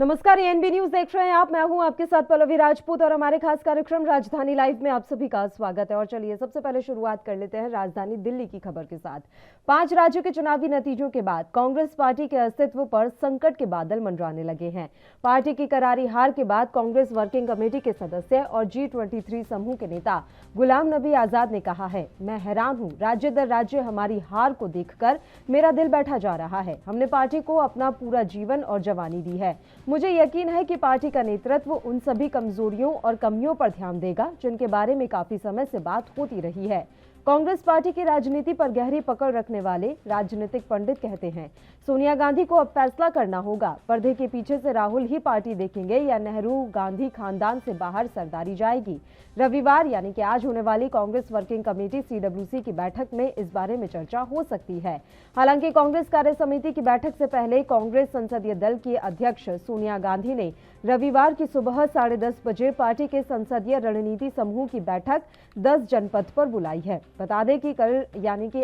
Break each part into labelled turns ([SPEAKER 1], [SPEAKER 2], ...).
[SPEAKER 1] नमस्कार, ANB news देख रहे हैं आप। मैं हूं आपके साथ पल्लवी राजपूत और हमारे खास कार्यक्रम राजधानी लाइव में आप सभी का स्वागत है। और चलिए सबसे पहले शुरुआत कर लेते हैं राजधानी दिल्ली की खबर के साथ। 5 राज्यों के चुनावी नतीजों के बाद कांग्रेस पार्टी के अस्तित्व पर संकट के बादल मंडराने लगे हैं। पार्टी की करारी हार के बाद कांग्रेस वर्किंग कमेटी के सदस्य और G23 समूह के नेता गुलाम नबी आजाद ने कहा है, मैं हैरान हूं, राज्य दर राज्य हमारी हार को देखकर मेरा दिल बैठा जा रहा है। हमने पार्टी को अपना पूरा जीवन और जवानी दी है। मुझे यकीन है कि पार्टी का नेतृत्व उन सभी कमजोरियों और कमियों पर ध्यान देगा जिनके बारे में काफी समय से बात होती रही है। कांग्रेस पार्टी की राजनीति पर गहरी पकड़ रखने वाले राजनीतिक पंडित कहते हैं, सोनिया गांधी को अब फैसला करना होगा, पर्दे के पीछे से राहुल ही पार्टी देखेंगे या नेहरू गांधी खानदान से बाहर सरदारी जाएगी। रविवार यानी कि आज होने वाली कांग्रेस वर्किंग कमेटी CWC की बैठक में इस बारे में चर्चा हो सकती है। हालांकि कांग्रेस कार्य समिति की बैठक से पहले कांग्रेस संसदीय दल की अध्यक्ष सोनिया गांधी ने रविवार की सुबह 10:30 बजे पार्टी के संसदीय रणनीति समूह की बैठक 10 जनपद पर बुलाई है। बता दें कि कल यानी कि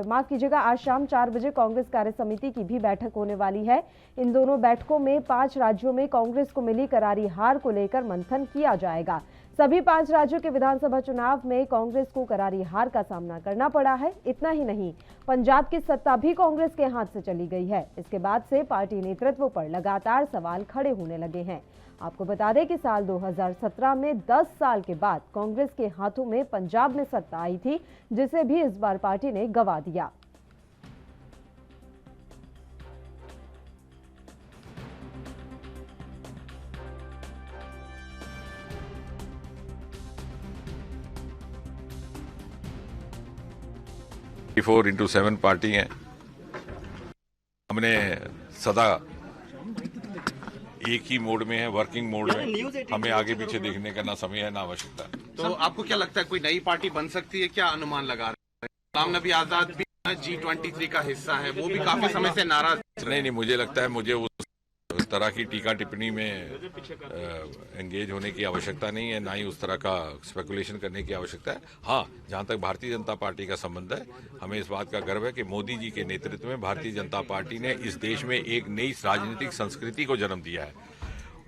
[SPEAKER 1] माफ कीजिएगा, आज शाम 4 बजे कांग्रेस कार्य समिति की भी बैठक होने वाली है। इन दोनों बैठकों में 5 राज्यों में कांग्रेस को मिली करारी हार को लेकर मंथन किया जाएगा। सभी 5 राज्यों के विधानसभा चुनाव में कांग्रेस को करारी हार का सामना करना पड़ा है। इतना ही नहीं, पंजाब की सत्ता भी कांग्रेस के हाथ से चली गई है। इसके बाद से पार्टी नेतृत्व पर लगातार सवाल खड़े होने लगे हैं। आपको बता दें कि साल 2017 में 10 साल के बाद कांग्रेस के हाथों में पंजाब में सत्ता आई थी, जिसे भी इस बार पार्टी ने गंवा दिया।
[SPEAKER 2] फोर इंटू 7 पार्टी है। हमने सदा एक ही मोड में है, वर्किंग मोड में। हमें आगे पीछे देखने का ना समय है ना आवश्यकता।
[SPEAKER 3] तो आपको क्या लगता है कोई नई पार्टी बन सकती है? क्या अनुमान लगा रहे हैं? गुलाम नबी आजाद भी G23 का हिस्सा है, वो भी काफी समय से नाराज।
[SPEAKER 2] नहीं, मुझे लगता है मुझे उस तरह की टीका टिप्पणी में एंगेज होने की आवश्यकता नहीं है, ना ही उस तरह का स्पेकुलेशन करने की आवश्यकता है। हाँ, जहां तक भारतीय जनता पार्टी का संबंध है, हमें इस बात का गर्व है कि मोदी जी के नेतृत्व में भारतीय जनता पार्टी ने इस देश में एक नई राजनीतिक संस्कृति को जन्म दिया है।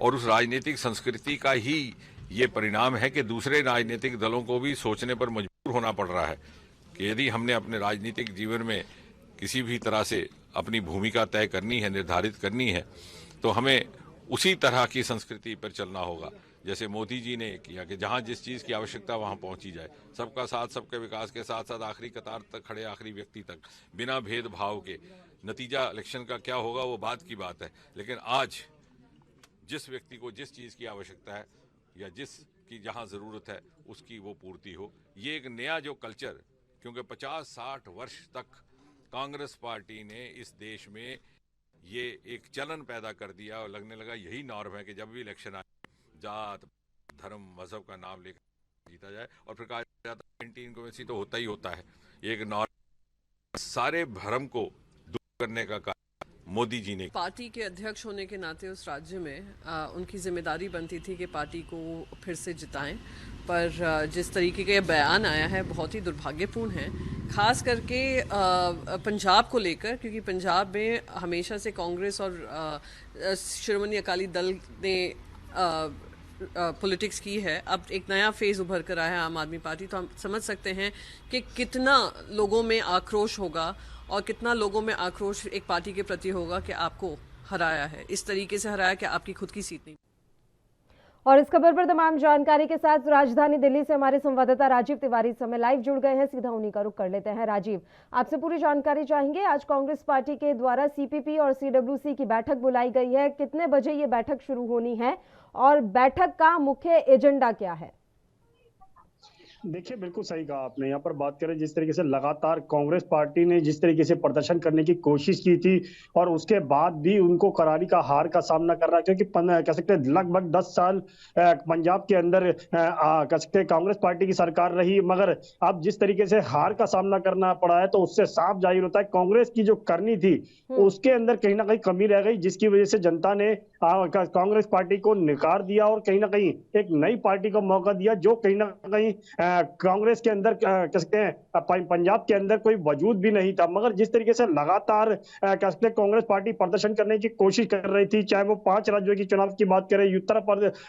[SPEAKER 2] और उस राजनीतिक संस्कृति का ही ये परिणाम है कि दूसरे राजनीतिक दलों को भी सोचने पर मजबूर होना पड़ रहा है कि यदि हमने अपने राजनीतिक जीवन में किसी भी तरह से अपनी भूमिका तय करनी है, निर्धारित करनी है, तो हमें उसी तरह की संस्कृति पर चलना होगा जैसे मोदी जी ने किया कि जहां जिस चीज की आवश्यकता वहां पहुंची जाए। सबका साथ, सबके विकास के साथ साथ आखिरी कतार तक खड़े आखिरी व्यक्ति तक, बिना भेदभाव के। नतीजा इलेक्शन का क्या होगा वो बात की बात है, लेकिन आज जिस व्यक्ति को जिस चीज की आवश्यकता है या जिसकी जहां जरूरत है उसकी वो पूर्ति हो। ये एक नया जो कल्चर, क्योंकि 50-60 वर्ष तक कांग्रेस पार्टी ने इस देश में ये एक चलन पैदा कर दिया और लगने लगा यही नॉर्म है कि जब भी इलेक्शन आए जात, धर्म, मजहब का नाम लेकर जीता जाए। और फिर कहा जाता है एंटी इनकम्बेंसी तो होता ही होता है। एक नॉर्म, सारे भ्रम को दूर करने का कार्य मोदी जी ने।
[SPEAKER 4] पार्टी के अध्यक्ष होने के नाते उस राज्य में उनकी जिम्मेदारी बनती थी कि पार्टी को फिर से जिताएं, पर जिस तरीके का बयान आया है बहुत ही दुर्भाग्यपूर्ण है, खास करके पंजाब को लेकर, क्योंकि पंजाब में हमेशा से कांग्रेस और शिरोमणि अकाली दल ने पॉलिटिक्स की है। अब एक नया फेज उभर कर आया है आम आदमी पार्टी, तो हम समझ सकते हैं कि कितना लोगों में आक्रोश होगा और कितना लोगों में आक्रोश एक पार्टी के प्रति होगा कि आपको हराया है, इस तरीके से हराया कि आपकी खुद की सीट नहीं।
[SPEAKER 1] और इस खबर पर तमाम जानकारी के साथ राजधानी दिल्ली से हमारे संवाददाता राजीव तिवारी इस समय लाइव जुड़ गए हैं। सीधा उन्हीं का रुख कर लेते हैं। राजीव, आपसे पूरी जानकारी चाहेंगे। आज कांग्रेस पार्टी के द्वारा CPP और CWC की बैठक बुलाई गई है, कितने बजे ये बैठक शुरू होनी है और बैठक का मुख्य एजेंडा क्या है?
[SPEAKER 5] देखिए, बिल्कुल सही कहा आपने। यहाँ पर बात करें जिस तरीके से लगातार कांग्रेस पार्टी ने जिस तरीके से प्रदर्शन करने की कोशिश की थी और उसके बाद भी उनको करारी का हार का सामना करना, क्योंकि कह सकते हैं लगभग 10 साल पंजाब के अंदर कह सकते हैं कांग्रेस पार्टी की सरकार रही, मगर अब जिस तरीके से हार का सामना करना पड़ा है तो उससे साफ जाहिर होता है कांग्रेस की जो करनी थी उसके अंदर कहीं ना कहीं कमी रह गई, जिसकी वजह से जनता ने कांग्रेस पार्टी को नकार दिया और कहीं ना कहीं एक नई पार्टी को मौका दिया, जो कहीं ना कहीं कांग्रेस के अंदर कह सकते हैं पंजाब के अंदर कोई वजूद भी नहीं था। मगर जिस तरीके से लगातार कह सकते हैं कांग्रेस पार्टी प्रदर्शन करने की कोशिश कर रही थी, चाहे वो 5 राज्यों की चुनाव की बात करें,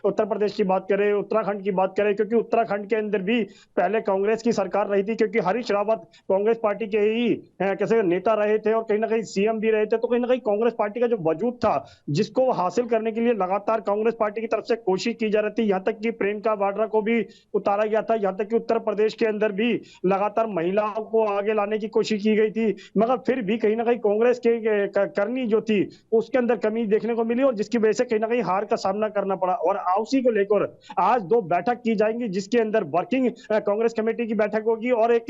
[SPEAKER 5] उत्तर प्रदेश की बात करें, उत्तराखंड की बात करें, क्योंकि उत्तराखंड के अंदर भी पहले कांग्रेस की सरकार रही थी, क्योंकि हरीश रावत कांग्रेस पार्टी के ही कैसे नेता रहे थे और कहीं ना कहीं सीएम भी रहे थे। तो कहीं ना कहीं कांग्रेस पार्टी का जो वजूद था, जिसको हासिल करने के लिए लगातार कांग्रेस पार्टी की तरफ से कोशिश की जा रही थी, यहाँ तक कि प्रियंका वाड्रा को भी उतारा गया था, यहाँ तक कि उत्तर प्रदेश के अंदर भी लगातार महिलाओं को आगे लाने की कोशिश की गई थी। मगर फिर भी कहीं ना कहीं कांग्रेस के करनी जो थी उसके अंदर कमी देखने को मिली, और जिसकी वजह से कहीं ना कहीं हार का सामना करना पड़ा। और उसी को लेकर आज 2 बैठक की जाएंगी, जिसके अंदर वर्किंग कांग्रेस कमेटी की बैठक होगी और एक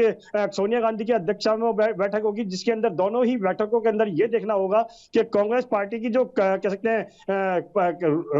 [SPEAKER 5] सोनिया गांधी की अध्यक्षता में बैठक होगी, जिसके अंदर दोनों ही बैठकों के अंदर यह देखना होगा कि कांग्रेस पार्टी की जो कह सकते हैं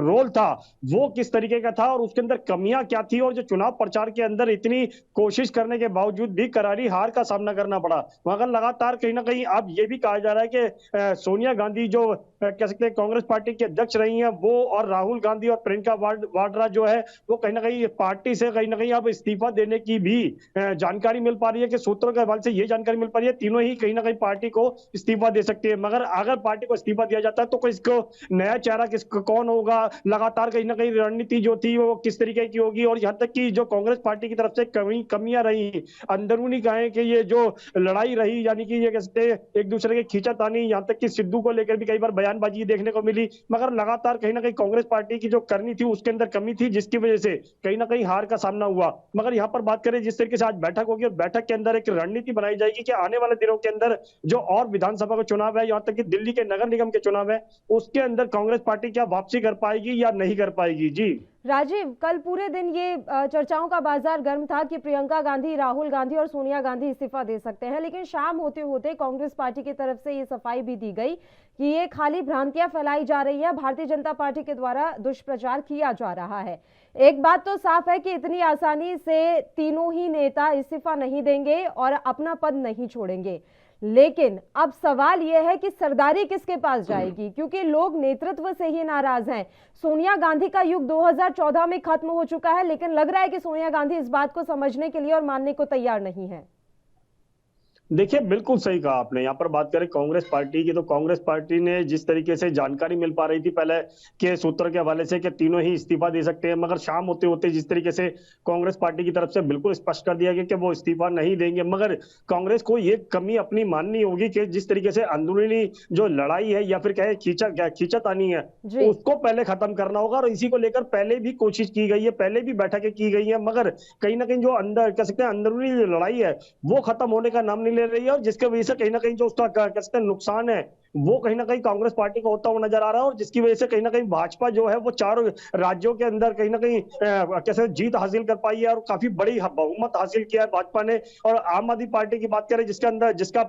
[SPEAKER 5] रोल था वो किस तरीके का था और उसके अंदर कमियां क्या थी, और जो चुनाव प्रचार के अंदर इतनी कोशिश करने के बावजूद भी करारी हार का सामना करना पड़ा। मगर लगातार कहीं ना कहीं अब यह भी कहा जा रहा है कि सोनिया गांधी जो कह सकते हैं कांग्रेस पार्टी के अध्यक्ष रही हैं, वो और राहुल गांधी और प्रियंका वाड्रा जो है वो कहीं ना कहीं पार्टी से कहीं ना कहीं अब इस्तीफा देने की भी जानकारी मिल पा रही है, कि सूत्रों के हवाले से ये जानकारी मिल पा रही है तीनों ही कहीं ना कहीं पार्टी को इस्तीफा दे सकते हैं। मगर अगर पार्टी को इस्तीफा दिया जाता है तो किसको नया चेहरा कौन होगा, लगातार कहीं ना कहीं रणनीति जो थी वो किस तरीके की होगी, और यहाँ तक कि जो कांग्रेस पार्टी की तरफ से कमियां रही, अंदरूनी कहें कि ये जो लड़ाई रही, यानी कि ये कहते हैं एक दूसरे के खींचातानी, यहाँ तक कि सिद्धू को लेकर भी कई बार बयानबाजी देखने को मिली। मगर लगातार कहीं ना कहीं कांग्रेस पार्टी की जो करनी थी उसके अंदर कमी थी, जिसकी वजह से कहीं ना कहीं हार का सामना हुआ। मगर यहाँ पर बात करें जिस तरीके से आज बैठक होगी और बैठक के अंदर एक रणनीति बनाई जाएगी कि आने वाले दिनों के अंदर जो और विधानसभा का चुनाव है, यहाँ तक कि दिल्ली के नगर निगम के चुनाव है, उसके अंदर कांग्रेस पार्टी क्या वापसी कर पाएगी या नहीं कर पाएगी। जी
[SPEAKER 1] राजीव, कल पूरे दिन ये चर्चाओं का बाजार गर्म था कि प्रियंका गांधी, राहुल गांधी और सोनिया गांधी इस्तीफा दे सकते हैं, लेकिन शाम होते होते कांग्रेस पार्टी की तरफ से ये सफाई भी दी गई कि ये खाली भ्रांतियां फैलाई जा रही है, भारतीय जनता पार्टी के द्वारा दुष्प्रचार किया जा रहा है। एक बात तो साफ है कि इतनी आसानी से तीनों ही नेता इस्तीफा नहीं देंगे और अपना पद नहीं छोड़ेंगे, लेकिन अब सवाल यह है कि सरदारी किसके पास जाएगी, क्योंकि लोग नेतृत्व से ही नाराज हैं। सोनिया गांधी का युग 2014 में खत्म हो चुका है, लेकिन लग रहा है कि सोनिया गांधी इस बात को समझने के लिए और मानने को तैयार नहीं है।
[SPEAKER 5] देखिए, बिल्कुल सही कहा आपने। यहाँ पर बात करें कांग्रेस पार्टी की, तो कांग्रेस पार्टी ने जिस तरीके से जानकारी मिल पा रही थी पहले के सूत्र के हवाले से कि तीनों ही इस्तीफा दे सकते हैं, मगर शाम होते होते जिस तरीके से कांग्रेस पार्टी की तरफ से बिल्कुल स्पष्ट कर दिया गया कि वो इस्तीफा नहीं देंगे। मगर कांग्रेस को ये कमी अपनी माननी होगी कि जिस तरीके से अंदरूनी जो लड़ाई है या फिर कहे खींचातानी है, उसको पहले खत्म करना होगा। और इसी को लेकर पहले भी कोशिश की गई है, पहले भी बैठकें की गई है, मगर कहीं ना कहीं जो अंदर कह सकते हैं अंदरूनी लड़ाई है वो खत्म होने का नाम नहीं ले रही है, और जिसके वजह से कहीं ना कहीं जो उसका कह सकते हैं नुकसान है वो कहीं ना कहीं कांग्रेस पार्टी को होता हुआ नजर आ रहा है। और जिसकी वजह से कहीं ना कहीं भाजपा जो है वो 4 राज्यों के अंदर कहीं ना कहीं कैसे जीत हासिल कर पाई है और काफी बड़ी बहुमत हासिल किया है भाजपा ने। और आम आदमी पार्टी की बात करें जिसका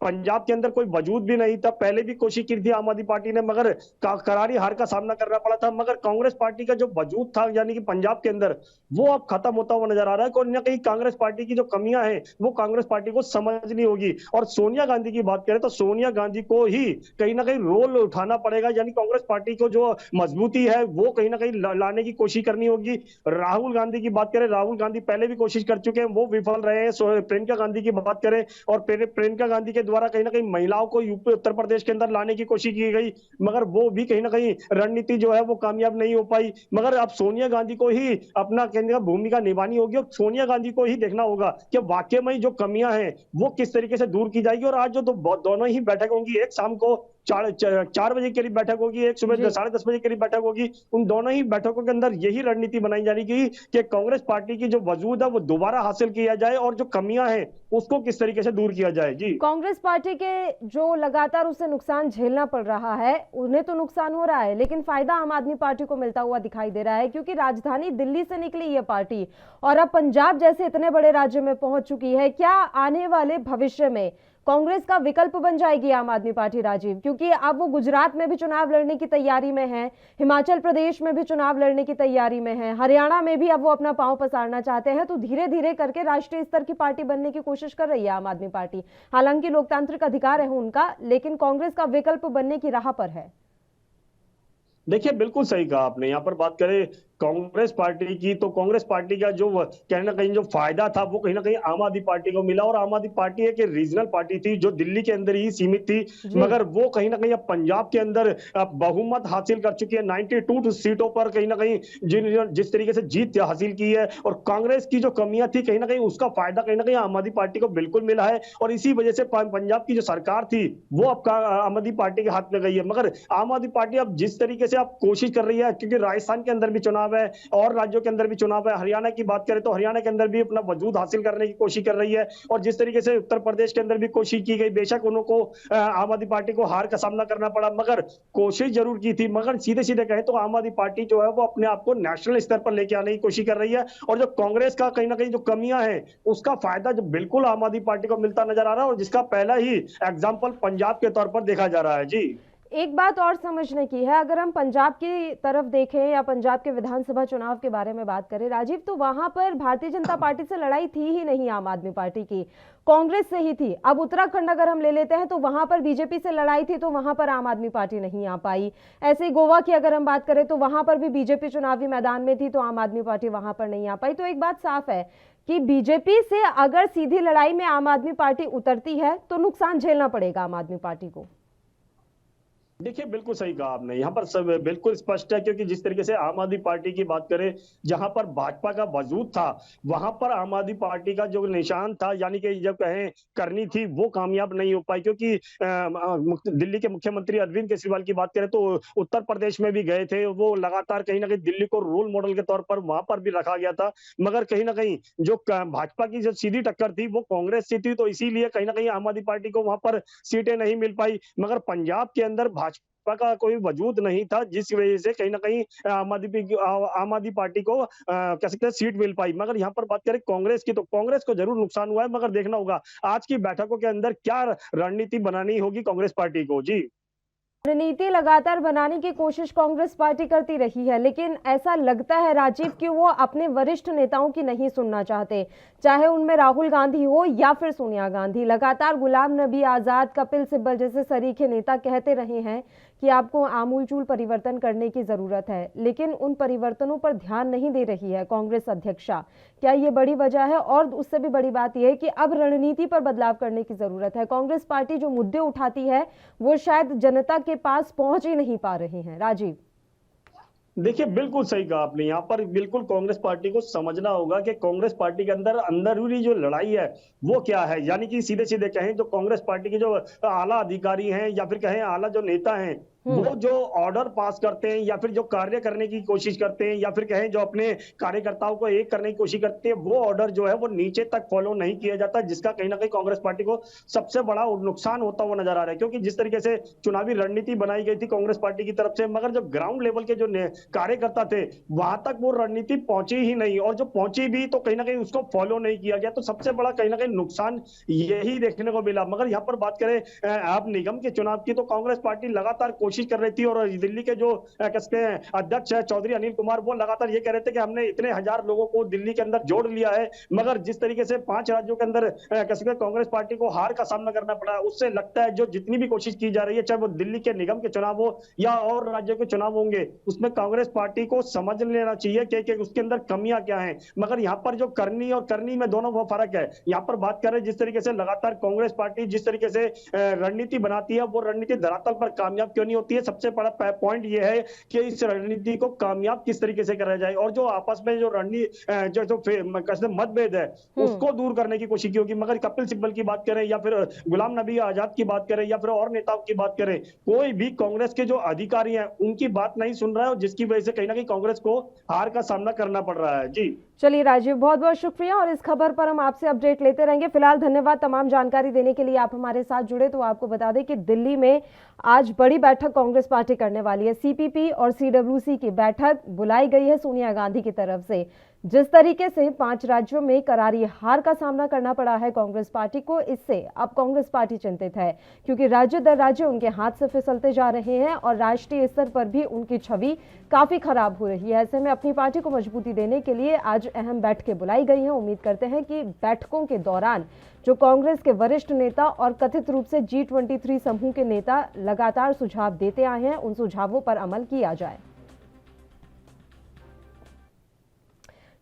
[SPEAKER 5] पंजाब के अंदर कोई वजूद भी नहीं था, पहले भी कोशिश की थी आम आदमी पार्टी ने, मगर करारी हार का सामना करना पड़ा था। मगर कांग्रेस पार्टी का जो वजूद था यानी कि पंजाब के अंदर, वो अब खत्म होता हुआ नजर आ रहा है। कहीं ना कहीं कांग्रेस पार्टी की जो कमियां हैं वो कांग्रेस पार्टी को समझनी होगी। और सोनिया गांधी की बात करें तो सोनिया गांधी को ही कहीं ना कहीं रोल उठाना पड़ेगा, यानी कांग्रेस पार्टी को जो मजबूती है वो कहीं ना कहीं लाने की कोशिश करनी होगी। राहुल गांधी की बात करें, राहुल गांधी पहले भी कोशिश कर चुके हैं, वो विफल रहे हैं। प्रियंका गांधी की बात करें और प्रियंका गांधी के द्वारा कहीं ना कहीं महिलाओं को यूपी उत्तर प्रदेश के अंदर लाने की कोशिश की गई, मगर वो भी कहीं ना कहीं रणनीति जो है वो कामयाब नहीं हो पाई। मगर अब सोनिया गांधी को ही अपना कहने का भूमिका निभानी होगी और सोनिया गांधी को ही देखना होगा कि वाकई में जो कमियां हैं वो किस तरीके से दूर की जाएगी। और आज जो दोनों ही बैठक होंगी, एक शाम को 4 बजे के करीब बैठक होगी, एक सुबह 10:30 बजे के करीब बैठक होगी, उन दोनों ही बैठकों के अंदर यही रणनीति बनाई जाएगी कि कांग्रेस पार्टी की जो वजूद है वो दोबारा हासिल किया जाए और जो कमियां हैं उसको किस तरीके से दूर किया जाए। जी,
[SPEAKER 1] कांग्रेस पार्टी के जो लगातार उसे नुकसान झेलना पड़ रहा है, उन्हें तो नुकसान हो रहा है, लेकिन फायदा आम आदमी पार्टी को मिलता हुआ दिखाई दे रहा है, क्योंकि राजधानी दिल्ली से निकली ये पार्टी और अब पंजाब जैसे इतने बड़े राज्य में पहुंच चुकी है। क्या आने वाले भविष्य में कांग्रेस का विकल्प बन जाएगी आम आदमी पार्टी, राजीव? क्योंकि अब वो गुजरात में भी चुनाव लड़ने की तैयारी में है, हिमाचल प्रदेश में भी चुनाव लड़ने की तैयारी में है, हरियाणा में भी अब वो अपना पांव पसारना चाहते हैं। तो धीरे धीरे करके राष्ट्रीय स्तर की पार्टी बनने की कोशिश कर रही है आम आदमी पार्टी। हालांकि लोकतांत्रिक अधिकार है उनका, लेकिन कांग्रेस का विकल्प बनने की राह पर है।
[SPEAKER 5] देखिए बिल्कुल सही कहा आपने। यहाँ पर बात करें कांग्रेस पार्टी की, तो कांग्रेस पार्टी का जो कहीं ना कहीं जो फायदा था वो कहीं ना कहीं आम आदमी पार्टी को मिला। और आम आदमी पार्टी एक रीजनल पार्टी थी जो दिल्ली के अंदर ही सीमित थी,
[SPEAKER 1] जी।
[SPEAKER 5] मगर वो कहीं ना कहीं अब पंजाब के अंदर बहुमत हासिल कर चुकी है। 92 सीटों पर कहीं ना कहीं जिस तरीके से जीत हासिल की है। और कांग्रेस की जो कमियां थी कहीं ना कहीं उसका फायदा कहीं ना कहीं आम आदमी पार्टी को बिल्कुल मिला है। और इसी वजह से पंजाब की जो सरकार थी वो अब आम आदमी पार्टी के हाथ में गई है। मगर आम आदमी पार्टी अब जिस तरीके से अब कोशिश कर रही है, क्योंकि राजस्थान के अंदर भी चुनाव है और राज्यों के अंदर भी चुनाव है, हरियाणा की बात करें तो हरियाणा के अंदर भी अपना वजूद हासिल करने की कोशिश कर रही है। और जिस तरीके से उत्तर प्रदेश के अंदर भी कोशिश की गई, बेशक उनको आम आदमी पार्टी को हार का सामना करना पड़ा, मगर कोशिश जरूर की थी। मगर सीधे सीधे कहें तो आम आदमी पार्टी जो है वो अपने आप को नेशनल स्तर पर लेके आने की कोशिश कर रही है। और जो कांग्रेस का कहीं ना कहीं जो कमियां हैं उसका फायदा जो बिल्कुल आम आदमी पार्टी को मिलता नजर आ रहा है, और जिसका पहला ही एग्जाम्पल पंजाब के तौर पर देखा जा रहा है। जी,
[SPEAKER 1] एक बात और समझने की है, अगर हम पंजाब की तरफ देखें या पंजाब के विधानसभा चुनाव के बारे में बात करें राजीव, तो वहां पर भारतीय जनता पार्टी से लड़ाई थी ही नहीं आम आदमी पार्टी की, कांग्रेस से ही थी। अब उत्तराखंड अगर हम ले लेते हैं तो वहां पर बीजेपी से लड़ाई थी, तो वहां पर आम आदमी पार्टी नहीं आ पाई। ऐसे ही गोवा की अगर हम बात करें तो वहां पर भी बीजेपी चुनावी मैदान में थी, तो आम आदमी पार्टी वहां पर नहीं आ पाई। तो एक बात साफ है कि बीजेपी से अगर सीधी लड़ाई में आम आदमी पार्टी उतरती है तो नुकसान झेलना पड़ेगा आम आदमी पार्टी को।
[SPEAKER 5] देखिए बिल्कुल सही कहा आपने। यहाँ पर सब बिल्कुल स्पष्ट है, क्योंकि जिस तरीके से आम आदमी पार्टी की बात करें, जहां पर भाजपा का वजूद था वहां पर आम आदमी पार्टी का जो निशान था, यानी कि जब कहें करनी थी, वो कामयाब नहीं हो पाई। क्योंकि दिल्ली के मुख्यमंत्री अरविंद केजरीवाल की बात करें तो उत्तर प्रदेश में भी गए थे, वो लगातार कहीं ना कहीं दिल्ली को रोल मॉडल के तौर पर वहां पर भी रखा गया था। मगर कहीं ना कहीं जो भाजपा की जो सीधी टक्कर थी वो कांग्रेस से थी, तो इसीलिए कहीं ना कहीं आम आदमी पार्टी को वहां पर सीटें नहीं मिल पाई। मगर पंजाब के अंदर भाजपा का कोई वजूद नहीं था, जिस वजह से कहीं ना कहीं आम आदमी पार्टी को कह सकते हैं सीट मिल पाई। मगर यहाँ पर बात करें कांग्रेस की, तो कांग्रेस को जरूर नुकसान हुआ है, मगर देखना होगा आज की बैठकों के अंदर क्या रणनीति बनानी होगी कांग्रेस पार्टी को। जी,
[SPEAKER 1] रणनीति लगातार बनाने की कोशिश कांग्रेस पार्टी करती रही है, लेकिन ऐसा लगता है राजीव कि वो अपने वरिष्ठ नेताओं की नहीं सुनना चाहते, चाहे उनमें राहुल गांधी हो या फिर सोनिया गांधी। लगातार गुलाम नबी आजाद, कपिल सिब्बल जैसे सरीखे नेता कहते रहे हैं कि आपको आमूलचूल परिवर्तन करने की जरूरत है, लेकिन उन परिवर्तनों पर ध्यान नहीं दे रही है कांग्रेस अध्यक्षा। क्या ये बड़ी वजह है? और उससे भी बड़ी बात यह है कि अब रणनीति पर बदलाव करने की जरूरत है। कांग्रेस पार्टी जो मुद्दे उठाती है वो शायद जनता के पास पहुंच ही नहीं पा रहे हैं। राजीव,
[SPEAKER 5] देखिए बिल्कुल सही कहा आपने। यहाँ पर बिल्कुल कांग्रेस पार्टी को समझना होगा कि कांग्रेस पार्टी के अंदर अंदरूनी जो लड़ाई है वो क्या है। यानी कि सीधे सीधे कहें जो कांग्रेस पार्टी के जो आला अधिकारी हैं या फिर कहें आला जो नेता हैं, वो जो ऑर्डर पास करते हैं या फिर जो कार्य करने की कोशिश करते हैं या फिर कहें जो अपने कार्यकर्ताओं को एक करने की कोशिश करते हैं, वो ऑर्डर जो है वो नीचे तक फॉलो नहीं किया जाता, जिसका कहीं ना कहीं कांग्रेस पार्टी को सबसे बड़ा नुकसान होता हुआ नजर आ रहा है। क्योंकि जिस तरीके से चुनावी रणनीति बनाई गई थी कांग्रेस पार्टी की तरफ से, मगर जो ग्राउंड लेवल के जो कार्यकर्ता थे वहां तक वो रणनीति पहुंची ही नहीं, और जो पहुंची भी तो कहीं ना कहीं उसको फॉलो नहीं किया गया। तो सबसे बड़ा कहीं ना कहीं नुकसान यही देखने को मिला। मगर यहाँ पर बात करें आप निगम के चुनाव की, तो कांग्रेस पार्टी लगातार कोशिश कर रही थी, और दिल्ली के जो कहते हैं अध्यक्ष है चौधरी अनिल कुमार, वो लगातार ये कह रहे थे कि हमने इतने हजार लोगों को दिल्ली के अंदर जोड़ लिया है। मगर जिस तरीके से 5 राज्यों के अंदर कहते हैं कांग्रेस पार्टी को हार का सामना करना पड़ा, उससे लगता है जो जितनी भी कोशिश की जा रही है, चाहे वो दिल्ली के निगम के चुनाव हो या और राज्यों के चुनाव होंगे, उसमें कांग्रेस पार्टी को समझ लेना चाहिए कि उसके अंदर कमियां क्या हैं। मगर यहाँ पर जो करनी और करनी में दोनों वो फर्क है। यहाँ पर बात करें जिस तरीके से लगातार कांग्रेस पार्टी जिस तरीके से रणनीति बनाती है, वो रणनीति धरातल पर कामयाब क्यों नहीं होती है। सबसे बड़ा पॉइंट ये है कि इस रणनीति को कामयाब किस तरीके से करा जाए, और जो आपस में जो रणनीति जो मतभेद है उसको दूर करने की कोशिश की होगी। मगर कपिल सिब्बल की बात करें या फिर गुलाम नबी आजाद की बात करें या फिर और नेताओं की बात करें, कोई भी कांग्रेस के जो अधिकारी हैं उनकी बात नहीं सुन रहा है, और जिसकी वजह से कहीं ना कहीं कांग्रेस को हार का सामना करना पड़ रहा है। जी,
[SPEAKER 1] चलिए राजीव, बहुत बहुत शुक्रिया, और इस खबर पर हम आपसे अपडेट लेते रहेंगे। फिलहाल धन्यवाद तमाम जानकारी देने के लिए। आप हमारे साथ जुड़े तो आपको बता दें कि दिल्ली में आज बड़ी बैठक कांग्रेस पार्टी करने वाली है। सीपीपी और सीडब्ल्यूसी की बैठक बुलाई गई है सोनिया गांधी की तरफ से। जिस तरीके से 5 राज्यों में करारी हार का सामना करना पड़ा है कांग्रेस पार्टी को, इससे अब कांग्रेस पार्टी चिंतित है, क्योंकि राज्य दर राज्य उनके हाथ से फिसलते जा रहे हैं और राष्ट्रीय स्तर पर भी उनकी छवि काफी खराब हो रही है। ऐसे में अपनी पार्टी को मजबूती देने के लिए आज अहम बैठकें बुलाई गई हैं। उम्मीद करते हैं कि बैठकों के दौरान जो कांग्रेस के वरिष्ठ नेता और कथित रूप से G23 समूह के नेता लगातार सुझाव देते आए हैं, उन सुझावों पर अमल किया जाए।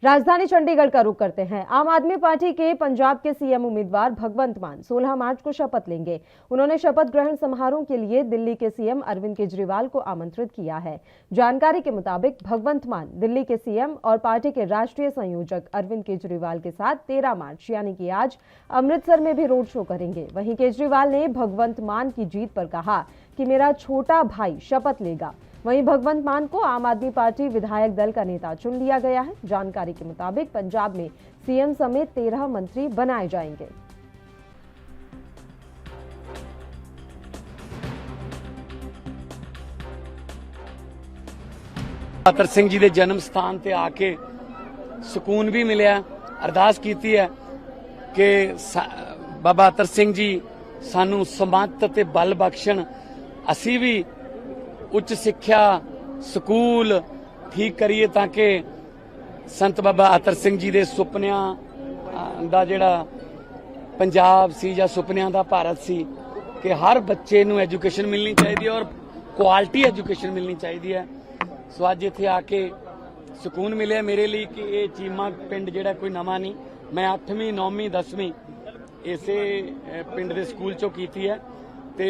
[SPEAKER 1] राजधानी चंडीगढ़ का रुख करते हैं। आम आदमी पार्टी के पंजाब के सीएम उम्मीदवार भगवंत मान 16 मार्च को शपथ लेंगे। उन्होंने शपथ ग्रहण समारोह के लिए दिल्ली के सीएम अरविंद केजरीवाल को आमंत्रित किया है। जानकारी के मुताबिक भगवंत मान दिल्ली के सीएम और पार्टी के राष्ट्रीय संयोजक अरविंद केजरीवाल के साथ 13 मार्च यानी कि आज अमृतसर में भी रोड शो करेंगे। वहीं केजरीवाल ने भगवंत मान की जीत पर कहा कि मेरा छोटा भाई शपथ लेगा। वहीं भगवंत मान को आम आदमी पार्टी विधायक दल का नेता चुन लिया गया है। जानकारी के मुताबिक पंजाब में सीएम समेत 13 मंत्री बनाए जाएंगे।
[SPEAKER 6] अतर सिंह जी के जन्म स्थान ते आके सुकून भी मिलिया। अरदास कीती है कि बाबा अतर सिंह जी सानू समत ते बल बख्शण, असी भी उच्च सिक्ख्या स्कूल ठीक करिए ताकि संत बाबा अतर सिंह जी के सुपनियां दा जिहड़ा पंजाब सी या सुपनियां दा भारत सी कि हर बच्चे नूं एजुकेशन मिलनी चाहिए और क्वालिटी एजुकेशन मिलनी चाहिए है। सो अज इत्थे आके सुकून मिले मेरे लिए कि ये चीमा पिंड जिहड़ा कोई नवां नहीं, मैं 8वीं 9वीं 10वीं इसे पिंड के स्कूल चों कीती है ते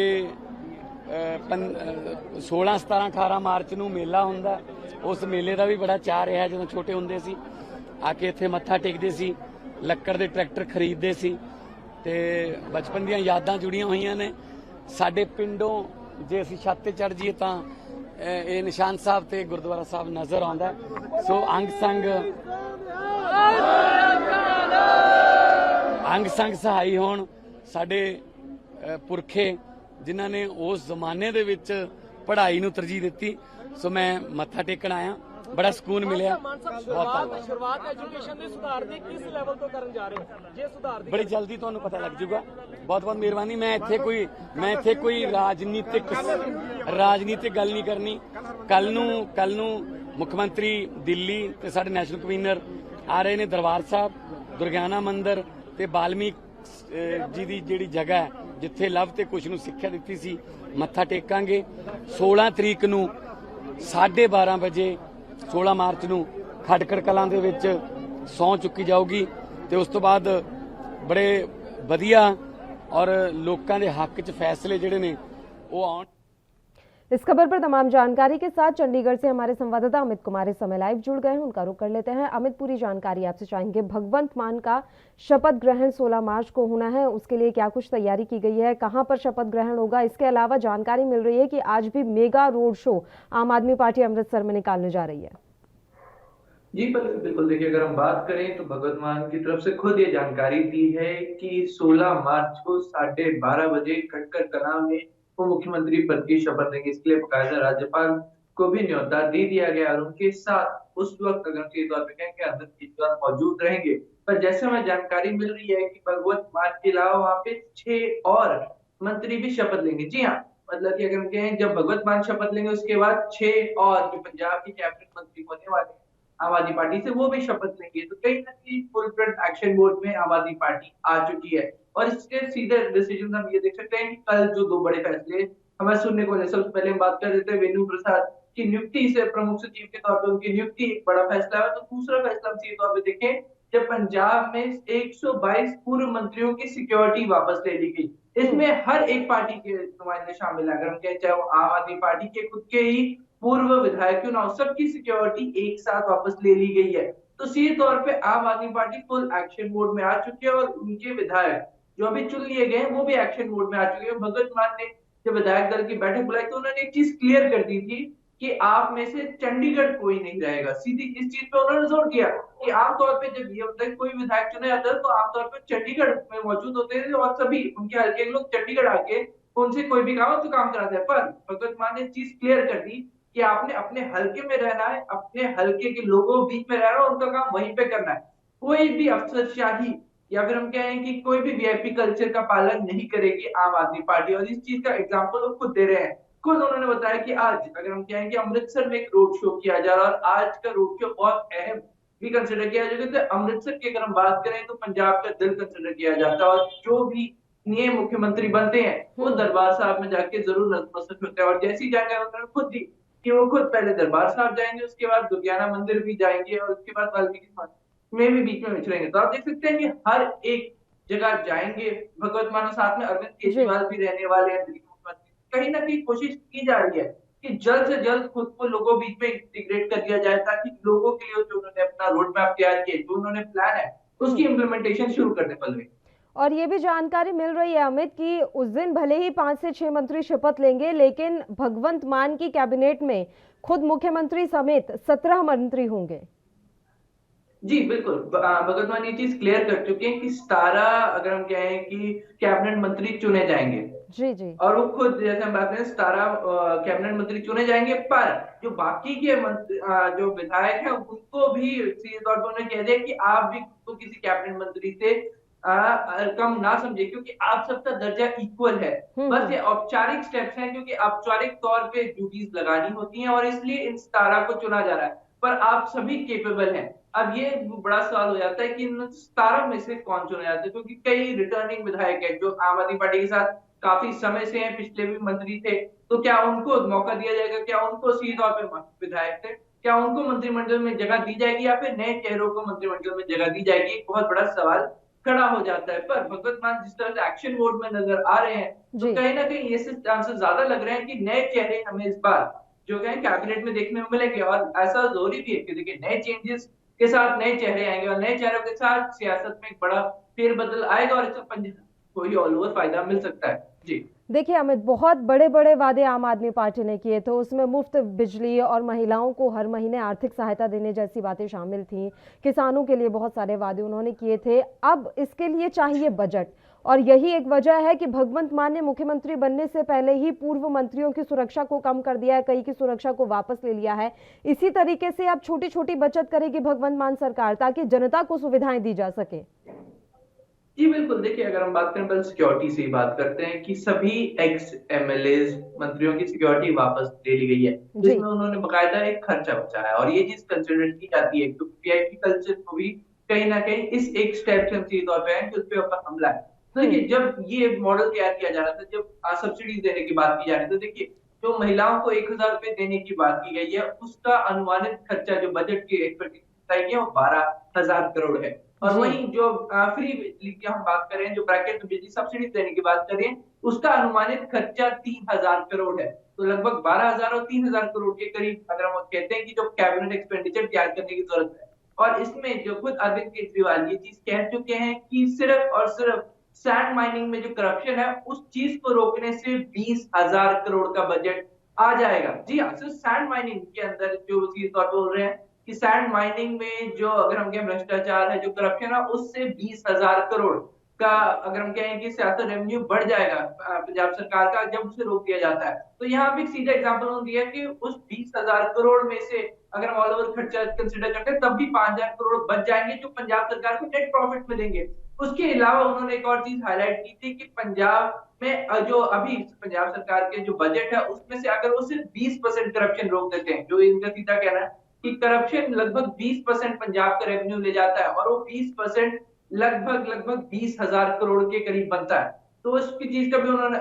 [SPEAKER 6] 16 17 18 मार्च नूं मेला हुंदा। उस मेले का भी बड़ा चाह रहा है। जो छोटे हुंदे सी आके इत्थे मत्था टेकदे सी, लक्कड़ दे ट्रैक्टर खरीदते सी ते बचपन दीयां यादां जुड़ियां होईयां ने। साडे पिंडों जे असीं छत ते चढ़ जाइए तां ये निशान साहब ते गुरुद्वारा साहब नज़र आउंदा। सो अंग संग सहाई होण साडे पुरखे जिन्हां ने उस जमाने दे विच पढ़ाई नूं तरजीह दित्ती। सो मैं मत्था टेकण आया, बड़ा सुकून मिलिया।
[SPEAKER 7] शुरुआत एजुकेशन दे सुधार दी किस लेवल तो करन जा रहे हो? जे सुधार दी
[SPEAKER 6] बड़ी जल्दी तुहानूं पता लग जाऊगा। बहुत बहुत मेहरबानी। मैं इत्थे कोई राजनीतिक गल नहीं करनी। कल नूं मुख्यमंत्री दिल्ली ते साडे नैशनल कन्वीनर आ रहे ने दरबार साहब, दुर्गियाना मंदिर ते वाल्मीकि जी दी जिहड़ी जगह है जिथे लव ते कुछ नूं सिक्ख्या दित्ती सी, मत्था टेकांगे। 16 तरीक नूं 12:30 बजे 16 मार्च नूं खटकड़ कलां दे विच सौं चुकी जाऊगी ते उस तो बाद बड़े वधिया और लोकां दे हक च फैसले जिहड़े ने वो आउण।
[SPEAKER 1] इस खबर पर तमाम जानकारी के साथ चंडीगढ़ से हमारे संवाददाता अमित कुमार इस समय लाइव जुड़ गए हैं। उनका रुख कर लेते हैं। अमित, पूरी जानकारी आपसे चाहेंगे। भगवंत मान का शपथ ग्रहण 16 मार्च को होना है, उसके लिए क्या कुछ तैयारी की गई है, कहां पर शपथ ग्रहण होगा? इसके अलावा जानकारी मिल रही है कि आज भी मेगा रोड शो आम आदमी पार्टी अमृतसर में निकालने जा रही है।
[SPEAKER 8] जी बिल्कुल, देखिए अगर हम बात करें तो भगवंत मान की तरफ से खुद ये जानकारी दी है कि 16 मार्च को 12:30 बजे खटकड़ कलां में वो मुख्यमंत्री पद की शपथ लेंगे। इसके लिए बकायदा राज्यपाल को भी न्योता दे दिया गया और उनके साथ उस वक्त अगर के तौर पर कहें कि अरविंद केजरीवाल मौजूद रहेंगे। पर जैसे हमें जानकारी मिल रही है कि भगवंत मान के अलावा वहाँ पे 6 और मंत्री भी शपथ लेंगे। जी हाँ, मतलब कि अगर हम कहें जब भगवंत मान शपथ लेंगे उसके बाद 6 और जो पंजाब के कैबिनेट मंत्री होने वाले आम आदमी पार्टी से वो भी शपथ लेंगे। तो कहीं ना कहीं फुल फ्रंट एक्शन मोड में आम आदमी पार्टी आ चुकी है और इसके सीधे डिसीजन हम ये देख सकते हैं कि कल जो 2 बड़े फैसले हमें सुनने को मिले। सबसे पहले हम बात कर रहे थे वेणु प्रसाद की नियुक्ति से, प्रमुख सचिव के तौर पर उनकी नियुक्ति एक बड़ा फैसला है। तो दूसरा फैसला हम सीधे तौर पर देखें जब पंजाब में 122 पूर्व मंत्रियों की सिक्योरिटी वापस ले ली गई। इसमें हर एक पार्टी के नुमाइंदे शामिल है। अगर हम कहें चाहे वो आम आदमी पार्टी के खुद के ही पूर्व विधायक क्यों ना हो, सबकी सिक्योरिटी एक साथ वापस ले ली गई है। तो सीधे तौर पे आम आदमी पार्टी फुल एक्शन मोड में आ चुकी है और उनके विधायक जो अभी चुन लिए गए हैं वो भी एक्शन मोड में आ चुके हैं। भगवंत मान ने जब विधायक दल की बैठक बुलाई तो उन्होंने एक चीज क्लियर कर दी थी कि आप में से चंडीगढ़ कोई नहीं रहेगा। सीधी इस चीज पे उन्होंने जोर दिया कि आमतौर पे जब ये होता है कोई विधायक चुना जाता है तो आमतौर पर चंडीगढ़ में मौजूद होते हैं और सभी उनके हल्के लोग चंडीगढ़ आके उनसे कोई भी काम तो काम कराते हैं। पर भगवंत मान ने चीज क्लियर कर दी कि आपने अपने हलके में रहना है, अपने हलके के लोगों के बीच में रहना है, उनका काम वहीं पे करना है। कोई भी अफसरशाही या फिर हम कहें कि कोई भी वीआईपी कल्चर का पालन नहीं करेगी आम आदमी पार्टी, और इस चीज का एग्जाम्पल वो खुद दे रहे हैं। खुद उन्होंने बताया कि आज अगर हम कहें कि अमृतसर में एक रोड शो किया जा रहा है, और आज का रोड शो बहुत अहम भी कंसिडर किया जाएगा। तो अमृतसर की अगर हम बात करें तो पंजाब का दिल कंसिडर किया जाता है, और जो भी नए मुख्यमंत्री बनते हैं वो दरबार साहब में जाके जरूर नतमस्तक होते हैं। और जैसी जगह उन्होंने खुद दी कि वो खुद पहले दरबार साहब जाएंगे, उसके बाद दुर्गियाना मंदिर भी जाएंगे, और उसके बाद वाल्मीकि में भी बीच में विचरेंगे। तो आप देख सकते हैं कि हर एक जगह जाएंगे। भगवत मानो साथ में अरविंद केजरीवाल भी रहने वाले हैं दिल्ली के मुख्यमंत्री। कहीं ना कहीं कोशिश की जा रही है कि जल्द से जल्द खुद को लोगों बीच में इंटीग्रेट कर दिया जाए, ताकि लोगों के लिए जो उन्होंने अपना रोड मैप तैयार किया, जो उन्होंने प्लान है, उसकी इम्प्लीमेंटेशन शुरू करने पड़े।
[SPEAKER 1] और ये भी जानकारी मिल रही है अमित कि उस दिन भले ही 5 से 6 मंत्री शपथ लेंगे, लेकिन भगवंत मान की कैबिनेट में खुद मुख्यमंत्री समेत 17 मंत्री होंगे।
[SPEAKER 8] जी बिल्कुल, भगत मान ये चीज क्लियर कर चुके हैं कि 17 अगर हम कहें कि कैबिनेट मंत्री चुने जाएंगे।
[SPEAKER 1] जी जी।
[SPEAKER 8] और वो खुद जैसे हम बात करें 17 कैबिनेट मंत्री चुने जाएंगे, पर जो बाकी के जो विधायक हैं उनको भी सीधे तौर पर उन्हें कह दिया कि आप भी तो किसी कैबिनेट मंत्री से कम ना समझे, क्योंकि आप सबका दर्जा इक्वल है। बस ये औपचारिक स्टेप्स हैं, क्योंकि औपचारिक तौर पे ड्यूटीज लगानी होती हैं, और इसलिए इन 17 को चुना जा रहा है। पर आप सभी केपेबल हैं। अब ये बड़ा सवाल हो जाता है कि इन 17 में से कौन चुना जाता है, क्योंकि कई रिटर्निंग विधायक है जो आम आदमी पार्टी के साथ काफी समय से हैं, पिछले भी मंत्री थे। तो क्या उनको मौका दिया जाएगा, क्या उनको सीधे तौर पर विधायक थे, क्या उनको मंत्रिमंडल में जगह दी जाएगी, या फिर नए चेहरों को मंत्रिमंडल में जगह दी जाएगी? एक बहुत बड़ा सवाल खड़ा हो जाता है। पर भगवत मान जिस तरह से एक्शन मोड में नजर आ रहे हैं, तो कहीं ना कहीं ये चांसेस ज्यादा लग रहे हैं कि नए चेहरे हमें इस बार जो है कैबिनेट में देखने को मिलेंगे। और ऐसा जरूरी भी है कि देखिए नए चेंजेस के साथ नए चेहरे आएंगे, और नए चेहरों के साथ सियासत में एक बड़ा फेरबदल आएगा, और इससे पंजाब को ही ऑल ओवर फायदा मिल सकता है। जी
[SPEAKER 1] देखिए अमित, बहुत बड़े बड़े वादे आम आदमी पार्टी ने किए थे, उसमें मुफ्त बिजली और महिलाओं को हर महीने आर्थिक सहायता देने जैसी बातें शामिल थीं। किसानों के लिए बहुत सारे वादे उन्होंने किए थे। अब इसके लिए चाहिए बजट, और यही एक वजह है कि भगवंत मान ने मुख्यमंत्री बनने से पहले ही पूर्व मंत्रियों की सुरक्षा को कम कर दिया है, कई की सुरक्षा को वापस ले लिया है। इसी तरीके से अब छोटी छोटी बचत करेगी भगवंत मान सरकार, ताकि जनता को सुविधाएं दी जा सके।
[SPEAKER 8] जी बिल्कुल, देखिए अगर हम बात करें, पहले सिक्योरिटी से ही बात करते हैं कि सभी एक्स एमएलए मंत्रियों की सिक्योरिटी वापस ले ली गई है, जिसमें उन्होंने बकायदा एक खर्चा बचाया, और ये चीज कंसिडर की जाती है क्योंकि वीआईपी कल्चर को भी कहीं ना कहीं इस एक स्टेप से हम सीधे तौर पर है कि उस पर ऊपर हमला है। तो देखिए जब ये मॉडल तैयार किया जा रहा था, जब सब्सिडीज देने की बात की जा रही थी, तो देखिए जो महिलाओं को 1000 रुपए देने की बात की गई है, उसका अनुमानित खर्चा जो बजट की एक्सपेक्टेशन है वो 12,000 करोड़ है। और वहीं जो फ्री बिजली की हम बात करें, जो ब्रैकेट में बिजली सब्सिडी देने की बात करें, उसका अनुमानित खर्चा 3000 करोड़ है। तो लगभग 12,000 और 3000 करोड़ के करीब अगर हम कहते हैं कि जो कैबिनेट एक्सपेंडिचर तैयार करने की जरूरत है। और इसमें जो खुद अरविंद केजरीवाल ये चीज कह चुके हैं कि सिर्फ और सिर्फ सैंड माइनिंग में जो करप्शन है, उस चीज को रोकने से 20,000 करोड़ का बजट आ जाएगा। जी हाँ, सिर्फ सैंड माइनिंग के अंदर जो चीज बोल रहे हैं कि सैंड माइनिंग में जो अगर हम कहें भ्रष्टाचार है, जो करप्शन है, उससे 20,000 करोड़ का अगर हम कहें कि सियासत रेवेन्यू बढ़ जाएगा पंजाब सरकार का, जब उसे रोक दिया जाता है। तो यहाँ पे एक सीधा एग्जाम्पल दिया कि उस 20,000 करोड़ में से अगर हम ऑल ओवर खर्चा कंसिडर करते हैं, तब भी 5,000 करोड़ बच जाएंगे, जो पंजाब सरकार को नेट प्रॉफिट मिलेंगे। उसके अलावा उन्होंने एक और चीज हाईलाइट की थी कि पंजाब में जो अभी पंजाब सरकार के जो बजट है, उसमें से अगर वो सिर्फ 20% करप्शन रोक देते हैं, जो इनका सीधा कहना है कि करप्शन लगभग 20% पंजाब का रेवेन्यू ले जाता है, और वो 20% लगभग 20,000 करोड़ के करीब बनता है। तो उसकी चीज का भी उन्होंने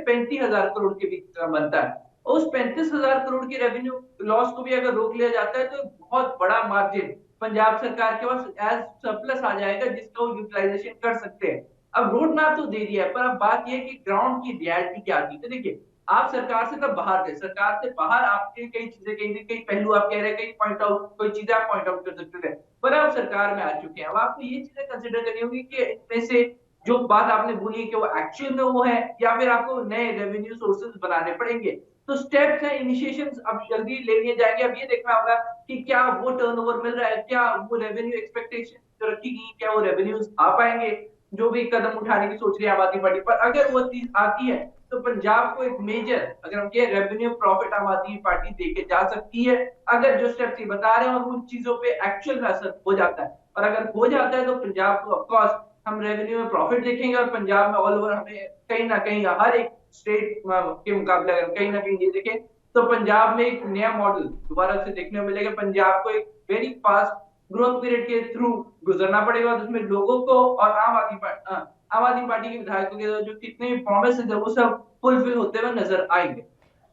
[SPEAKER 8] 35,000 करोड़ के बीच का बनता है। उस 35,000 करोड़ के रेवेन्यू लॉस को भी अगर रोक लिया जाता है, तो बहुत बड़ा मार्जिन पंजाब सरकार के पास एज सरप्लस आ जाएगा, जिसका वो यूटिलाइजेशन कर सकते हैं। अब रोड मैप तो दे दिया है, पर अब बात यह है कि ग्राउंड की रियलिटी क्या थी। तो देखिए आप सरकार से तब बाहर थे, सरकार से बाहर आपके कई चीजें, कई पहलू आप कह रहे हैं, कई पॉइंट आउट, कोई चीजें आप पॉइंट आउट कर सकते थे, पर आप सरकार में आ चुके हैं। अब आपको ये चीजें कंसिडर करनी होगी कि इनमें से जो बात आपने बोली है कि वो एक्चुअल में वो है, या फिर आपको नए रेवेन्यू सोर्सेज बनाने पड़ेंगे। तो स्टेप्स हैं, इनिशिएशंस अब जल्दी ले लिए जाएंगे। अब ये देखना होगा कि क्या वो टर्नओवर मिल रहा है, क्या वो रेवेन्यू एक्सपेक्टेशन जो रखी गई, क्या वो रेवेन्यूज आ पाएंगे, जो भी कदम उठाने की सोच रही है आम आदमी पार्टी। पर अगर वो चीज आती है, तो पंजाब को एक मेजर, अगर हम कहें, रेवेन्यू प्रॉफिट आम आदमी पार्टी देके जा सकती है, अगर जो स्टेप्स ये बता रहे हैं और उन चीजों पे एक्चुअल में असर हो जाता है। और अगर हो जाता है तो पंजाब को ऑफकोर्स हम रेवेन्यू में प्रॉफिट देखेंगे, और पंजाब में ऑल ओवर हमें कहीं ना कहीं हर एक स्टेट के मुकाबले अगर कहीं ना कहीं ये देखें तो पंजाब में एक नया मॉडल दोबारा से देखने को मिलेगा। पंजाब को एक वेरी फास्ट ग्रोथ पीरियड के थ्रू गुजरना पड़ेगा, और उसमें लोगों को और आम आदमी पार्टी के विधायकों के जो कितने प्रॉमिस है वो सब फुलफिल होते हुए नजर आएंगे।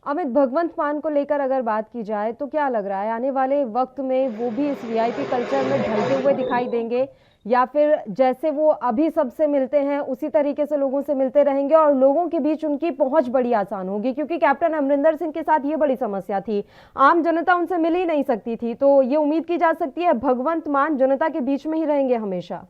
[SPEAKER 1] अमित, भगवंत मान को लेकर अगर बात की जाए तो क्या लग रहा है आने वाले वक्त में वो भी इस वीआईपी कल्चर में ढलते हुए दिखाई देंगे, या फिर जैसे वो अभी सबसे मिलते हैं उसी तरीके से लोगों से मिलते रहेंगे और लोगों के बीच उनकी पहुंच बड़ी आसान होगी? क्योंकि कैप्टन अमरिंदर सिंह के साथ ये बड़ी समस्या थी, आम जनता उनसे मिल ही नहीं सकती थी। तो ये उम्मीद की जा सकती है भगवंत मान जनता के बीच में ही रहेंगे हमेशा?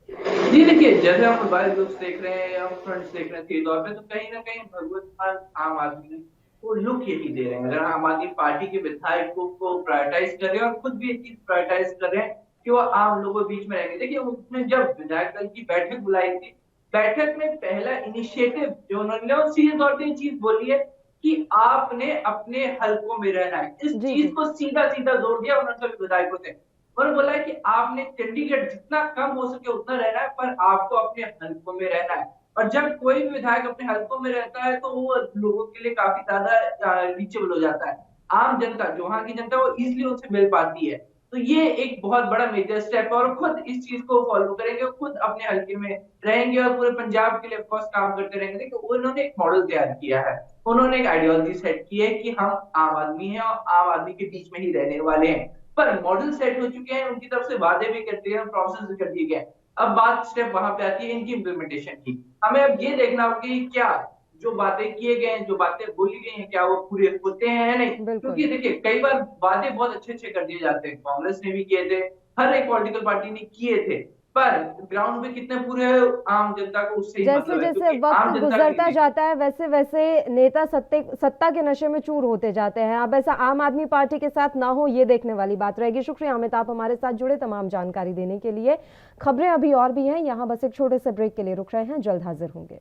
[SPEAKER 8] जी देखिए, जैसे हम मोबाइल ग्रुप्स देख रहे हैं या फ्रंट्स देख रहे हैं के तौर पे, तो कहीं ना कहीं भगवंत मान आम आदमी को लुक यही दे रहे हैं। अगर आम आदमी पार्टी के विधायकों को प्रायोरिटाइज कर रहे हैं और खुद भी एक चीज प्रायोरिटाइज कर रहे हैं कि वो आम लोगों के बीच में रहेंगे। देखिए, उसने जब विधायक दल की बैठक बुलाई थी, बैठक में पहला इनिशिएटिव जो उन्होंने सीधे तौर पर चीज बोली है कि आपने अपने हलकों में रहना है। इस चीज को सीधा सीधा जोड़ दिया उन्होंने सभी विधायकों से। उन्होंने बोला है कि आपने चंडीगढ़ जितना कम हो सके उतना रहना है, पर आपको अपने हलकों में रहना है। और जब कोई भी विधायक अपने हलकों में रहता है तो वो लोगों के लिए काफी ज्यादा रीचेबल हो जाता है। आम जनता, जो वहां की जनता, वो इजिली उनसे मिल पाती है। तो ये एक बहुत बड़ा मेजर स्टेप है, और खुद इस चीज को फॉलो करेंगे, खुद अपने हलके में रहेंगे और पूरे पंजाब के लिए ऑफकोर्स काम करते रहेंगे। देखिए, उन्होंने एक मॉडल तैयार किया है, उन्होंने एक आइडियोलॉजी सेट की है कि हम आम आदमी हैं और आम आदमी के बीच में ही रहने वाले हैं। पर मॉडल सेट हो चुके हैं, उनकी तरफ से वादे भी कर दिए हैं, प्रोमिस भी कर दिए गए। अब बात स्टेप वहां पे आती है इनकी इम्प्लीमेंटेशन की। हमें अब ये देखना होगा कि क्या जो बातें किए गए हैं, जो बातें बोली गई हैं, क्या वो पूरे होते हैं या नहीं। क्योंकि देखिए, कई बार वादे बहुत अच्छे अच्छे कर दिए जाते हैं, कांग्रेस ने भी किए थे, हर एक पॉलिटिकल पार्टी ने किए थे, पर ग्राउंड पे कितने पूरे आम जनता को उससे
[SPEAKER 1] जैसे जैसे वक्त गुजरता जाता है वैसे वैसे नेता सत्ता के नशे में चूर होते जाते हैं। अब ऐसा आम आदमी पार्टी के साथ ना हो, ये देखने वाली बात रहेगी। शुक्रिया अमित, आप हमारे साथ जुड़े तमाम जानकारी देने के लिए। खबरें अभी और भी हैं, यहाँ बस एक छोटे से ब्रेक के लिए रुक रहे हैं, जल्द हाजिर होंगे।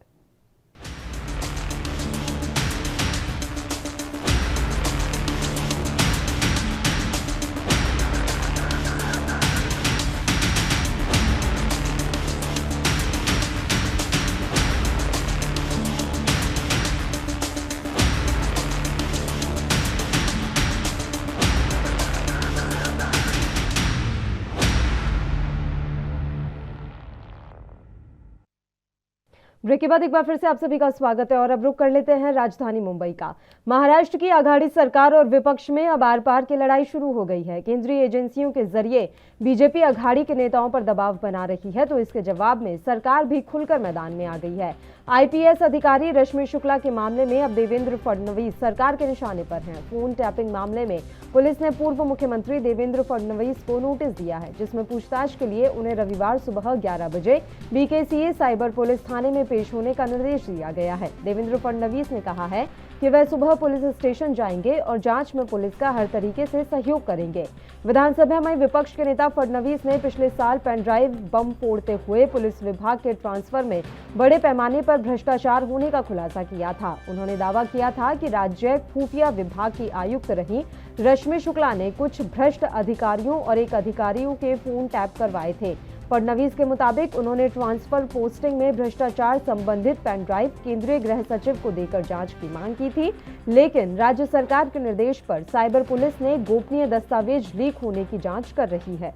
[SPEAKER 1] ब्रेक के बाद एक बार फिर से आप सभी का स्वागत है और अब रुक कर लेते हैं राजधानी मुंबई का। महाराष्ट्र की आघाड़ी सरकार और विपक्ष में अब आर पार की लड़ाई शुरू हो गई है। केंद्रीय एजेंसियों के जरिए बीजेपी आघाड़ी के नेताओं पर दबाव बना रही है, तो इसके जवाब में सरकार भी खुलकर मैदान में आ गई है। आईपीएस अधिकारी रश्मि शुक्ला के मामले में अब देवेंद्र फडणवीस सरकार के निशाने पर हैं। फोन टैपिंग मामले में पुलिस ने पूर्व मुख्यमंत्री देवेंद्र फडणवीस को नोटिस दिया है, जिसमें पूछताछ के लिए उन्हें रविवार सुबह 11 बजे बीकेसीए साइबर पुलिस थाने में पेश होने का निर्देश दिया गया है। देवेंद्र फडणवीस ने कहा है कि वह सुबह पुलिस स्टेशन जाएंगे और जांच में पुलिस का हर तरीके से सहयोग करेंगे। विधानसभा में विपक्ष के नेता फडणवीस ने पिछले साल पेनड्राइव बम फोड़ते हुए पुलिस विभाग के ट्रांसफर में बड़े पैमाने पर भ्रष्टाचार होने का खुलासा किया था। उन्होंने दावा किया था कि राज्य खुफिया विभाग की आयुक्त रही रश्मि शुक्ला ने कुछ भ्रष्ट अधिकारियों और एक अधिकारियों के फोन टैप करवाए थे। फडणवीस के मुताबिक उन्होंने ट्रांसफर पोस्टिंग में भ्रष्टाचार संबंधित पेन ड्राइव केंद्रीय गृह सचिव को देकर जांच की मांग की थी, लेकिन राज्य सरकार के निर्देश पर साइबर पुलिस ने गोपनीय दस्तावेज लीक होने की जांच कर रही है।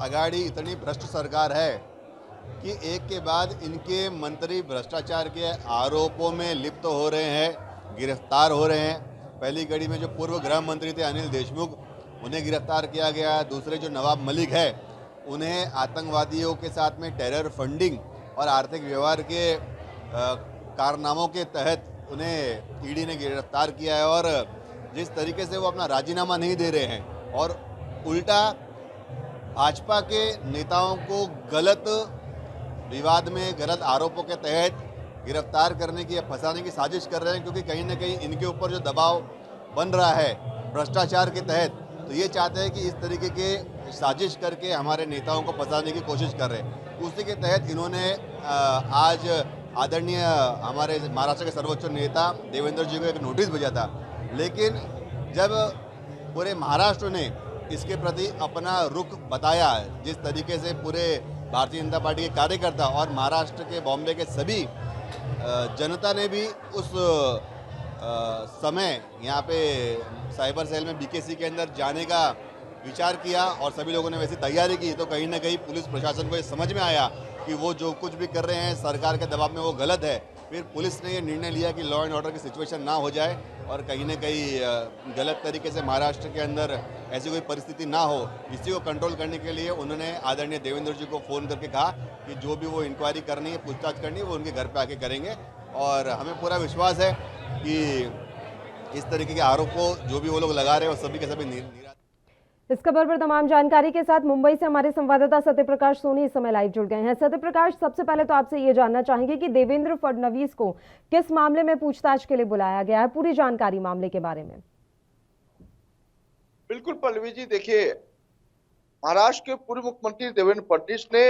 [SPEAKER 9] आघाड़ी इतनी भ्रष्ट सरकार है कि एक के बाद इनके मंत्री भ्रष्टाचार के आरोपों में लिप्त हो रहे हैं, गिरफ्तार हो रहे हैं। पहली कड़ी में जो पूर्व गृह मंत्री थे अनिल देशमुख, उन्हें गिरफ्तार किया गया। दूसरे जो नवाब मलिक है, उन्हें आतंकवादियों के साथ में टेरर फंडिंग और आर्थिक व्यवहार के कारनामों के तहत उन्हें ईडी ने गिरफ्तार किया है। और जिस तरीके से वो अपना राजीनामा नहीं दे रहे हैं और उल्टा भाजपा के नेताओं को गलत विवाद में, गलत आरोपों के तहत गिरफ्तार करने की या फंसाने की साजिश कर रहे हैं, क्योंकि कहीं ना कहीं इनके ऊपर जो दबाव बन रहा है भ्रष्टाचार के तहत, तो ये चाहते हैं कि इस तरीके के साजिश करके हमारे नेताओं को फंसाने की कोशिश कर रहे हैं। उसी के तहत इन्होंने आज आदरणीय हमारे महाराष्ट्र के सर्वोच्च नेता देवेंद्र जी को एक नोटिस भेजा था, लेकिन जब पूरे महाराष्ट्र ने इसके प्रति अपना रुख बताया, जिस तरीके से पूरे भारतीय जनता पार्टी के कार्यकर्ता और महाराष्ट्र के बॉम्बे के सभी जनता ने भी उस समय यहाँ पे साइबर सेल में बीकेसी के अंदर जाने का विचार किया और सभी लोगों ने वैसी तैयारी की, तो कहीं ना कहीं पुलिस प्रशासन को ये समझ में आया कि वो जो कुछ भी कर रहे हैं सरकार के दबाव में वो गलत है। फिर पुलिस ने ये निर्णय लिया कि लॉ एंड ऑर्डर की सिचुएशन ना हो जाए और कहीं ना कहीं गलत तरीके से महाराष्ट्र के अंदर ऐसी कोई परिस्थिति ना हो, इसी को कंट्रोल करने के लिए उन्होंने आदरणीय देवेंद्र जी को फ़ोन करके कहा कि जो भी वो इंक्वायरी करनी है, पूछताछ करनी है, वो उनके घर पे आके करेंगे। और हमें पूरा विश्वास है कि इस तरीके के आरोप को जो भी वो लोग लगा रहे हैं वो सभी के सभी
[SPEAKER 1] इस खबर पर तमाम जानकारी के साथ मुंबई से हमारे संवाददाता सत्यप्रकाश सोनी इस समय लाइव जुड़ गए हैं। सत्यप्रकाश, सबसे पहले तो आपसे ये जानना चाहेंगे कि देवेंद्र फडणवीस को किस मामले में पूछताछ के लिए बुलाया गया है, पूरी जानकारी मामले के बारे में।
[SPEAKER 10] बिल्कुल पल्लवी जी, देखिए महाराष्ट्र के पूर्व मुख्यमंत्री देवेंद्र फडणवीस ने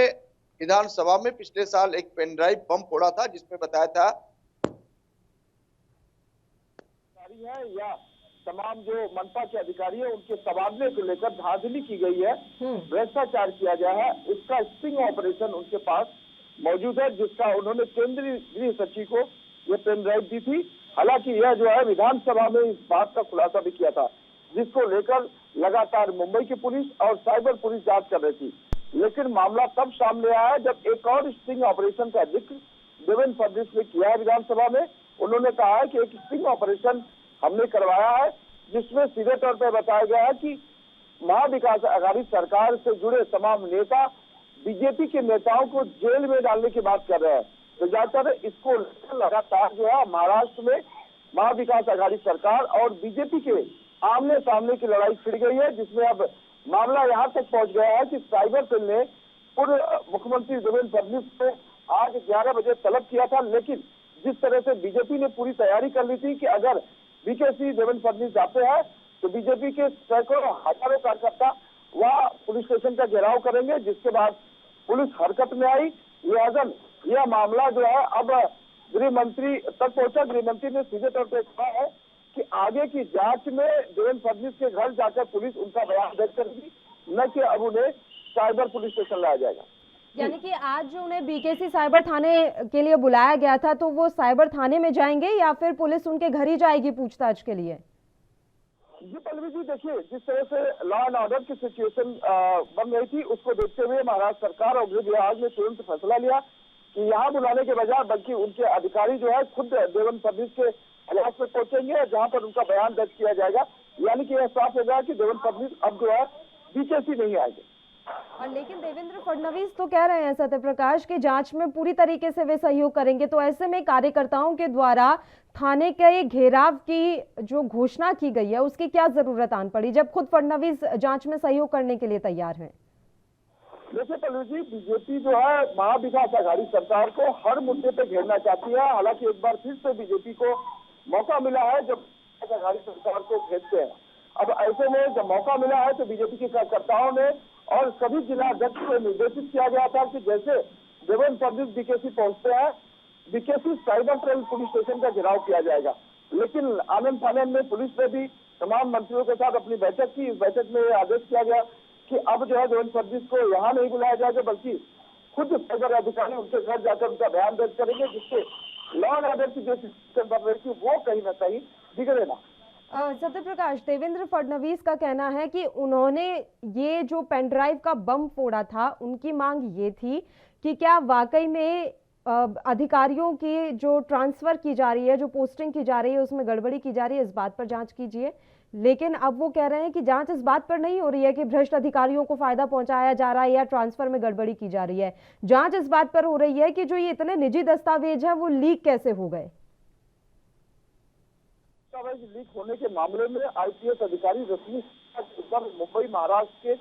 [SPEAKER 10] विधानसभा में पिछले साल एक पेन ड्राइव बम फोड़ा था, जिसमें बताया था या तमाम जो मनपा के अधिकारी है उनके तबादले को लेकर धांधली की गई है, भ्रष्टाचार किया गया है। उसका स्टिंग ऑपरेशन उनके पास मौजूद है, जिसका उन्होंने केंद्रीय गृह सचिव को ये पेन ड्राइव दी थी। हालांकि यह जो है विधानसभा में इस बात का खुलासा भी किया था, जिसको लेकर लगातार मुंबई की पुलिस और साइबर पुलिस जांच कर रही थी। लेकिन मामला तब सामने आया जब एक और स्टिंग ऑपरेशन का जिक्र देवेंद्र फडणवीस ने किया है विधानसभा में। उन्होंने कहा है कि एक स्टिंग ऑपरेशन हमने करवाया है, जिसमें सीधे तौर पर बताया गया है कि महाविकास आघाड़ी सरकार से जुड़े तमाम नेता बीजेपी के नेताओं को जेल में डालने की बात कर रहे हैं। तो ज्यादातर इसको लगातार जो है महाराष्ट्र में महाविकास आघाड़ी सरकार और बीजेपी के आमने सामने की लड़ाई छिड़ गई है, जिसमें अब मामला यहाँ तक पहुंच गया है कि साइबर सेल ने पूर्व मुख्यमंत्री देवेंद्र फडणवीस को आज 11 बजे तलब किया था। लेकिन जिस तरह से बीजेपी ने पूरी तैयारी कर ली थी कि अगर बीकेसी देवेंद्र फडणवीस जाते हैं तो बीजेपी के सैकड़ों हजारों कार्यकर्ता वहाँ पुलिस स्टेशन का घेराव करेंगे, जिसके बाद पुलिस हरकत में आई। लिहाजा यह मामला जो है अब गृह मंत्री तक पहुंचा। गृह मंत्री ने सीधे तौर पर कहा है कि आगे की जांच में देवेंद्र फडणवीस के घर जाकर पुलिस उनका बयान दर्ज करेगी, न कि अब उन्हें साइबर पुलिस स्टेशन लाया जाएगा।
[SPEAKER 1] यानी कि आज जो उन्हें बीकेसी साइबर थाने के लिए बुलाया गया था, तो वो साइबर थाने में जाएंगे या फिर पुलिस उनके घर ही जाएगी पूछताछ के लिए?
[SPEAKER 10] जी पल्लवी जी, देखिए जिस तरह से लॉ एंड ऑर्डर की सिचुएशन बन रही थी, उसको देखते हुए महाराष्ट्र सरकार और गृह विभाग ने तुरंत फैसला लिया कि यहाँ बुलाने के बजाय बल्कि उनके अधिकारी जो है खुद देवेंद्र फडणवीस के इलाके में पहुंचेंगे, जहाँ पर उनका बयान दर्ज किया जाएगा। यानी कि यह साफ हो गया कि देवेंद्र फडणवीस अब जो है बीकेसी नहीं आएंगे।
[SPEAKER 1] और लेकिन देवेंद्र फडणवीस तो कह रहे हैं सत्यप्रकाश कि जांच में पूरी तरीके से वे सहयोग करेंगे, तो ऐसे में कार्यकर्ताओं के द्वारा थाने के घेराव की जो घोषणा की गई है उसकी क्या जरूरत आन पड़ी, जब खुद फडणवीस जांच में सहयोग करने के लिए तैयार हैं?
[SPEAKER 10] देखिए पल्लवी जी, बीजेपी जो है महाविकास आघाड़ी सरकार को हर मुद्दे पे घेरना चाहती है। हालांकि एक बार फिर से बीजेपी को मौका मिला है जब आघाड़ी सरकार को घेरते हैं। अब ऐसे में जब मौका मिला है तो बीजेपी के कार्यकर्ताओं ने और सभी जिला अध्यक्ष को निर्देशित किया गया था कि जैसे देवेंद्र फडणवीस बीकेसी पहुंचते हैं, BKC cyber cell police station का घेराव किया जाएगा। लेकिन आनंद फानंद में पुलिस ने भी तमाम मंत्रियों के साथ अपनी बैठक की। इस बैठक में आदेश किया गया कि अब जो है देवेंद्र फडणवीस को यहाँ नहीं बुलाया जाएगा, बल्कि खुद साइबर अधिकारी उनके घर जाकर उनका बयान दर्ज करेंगे, जिससे लॉ एंड ऑर्डर की जो सिस्टम बन रही थी वो कहीं ना कहीं बिगड़े ना।
[SPEAKER 1] सत्यप्रकाश, देवेंद्र फडणवीस का कहना है कि उन्होंने ये जो पेन ड्राइव का बम फोड़ा था, उनकी मांग ये थी कि क्या वाकई में अधिकारियों की जो ट्रांसफर की जा रही है, जो पोस्टिंग की जा रही है, उसमें गड़बड़ी की जा रही है, इस बात पर जांच कीजिए। लेकिन अब वो कह रहे हैं कि जांच इस बात पर नहीं हो रही है कि भ्रष्ट अधिकारियों को फायदा पहुंचाया जा रहा है या ट्रांसफर में गड़बड़ी की जा रही है। जांच इस बात पर हो रही है कि जो ये इतने निजी दस्तावेज है वो लीक कैसे हो गए।
[SPEAKER 10] लीक होने के मामले में आईपीएस अधिकारी रश्मि मुंबई महाराष्ट्र के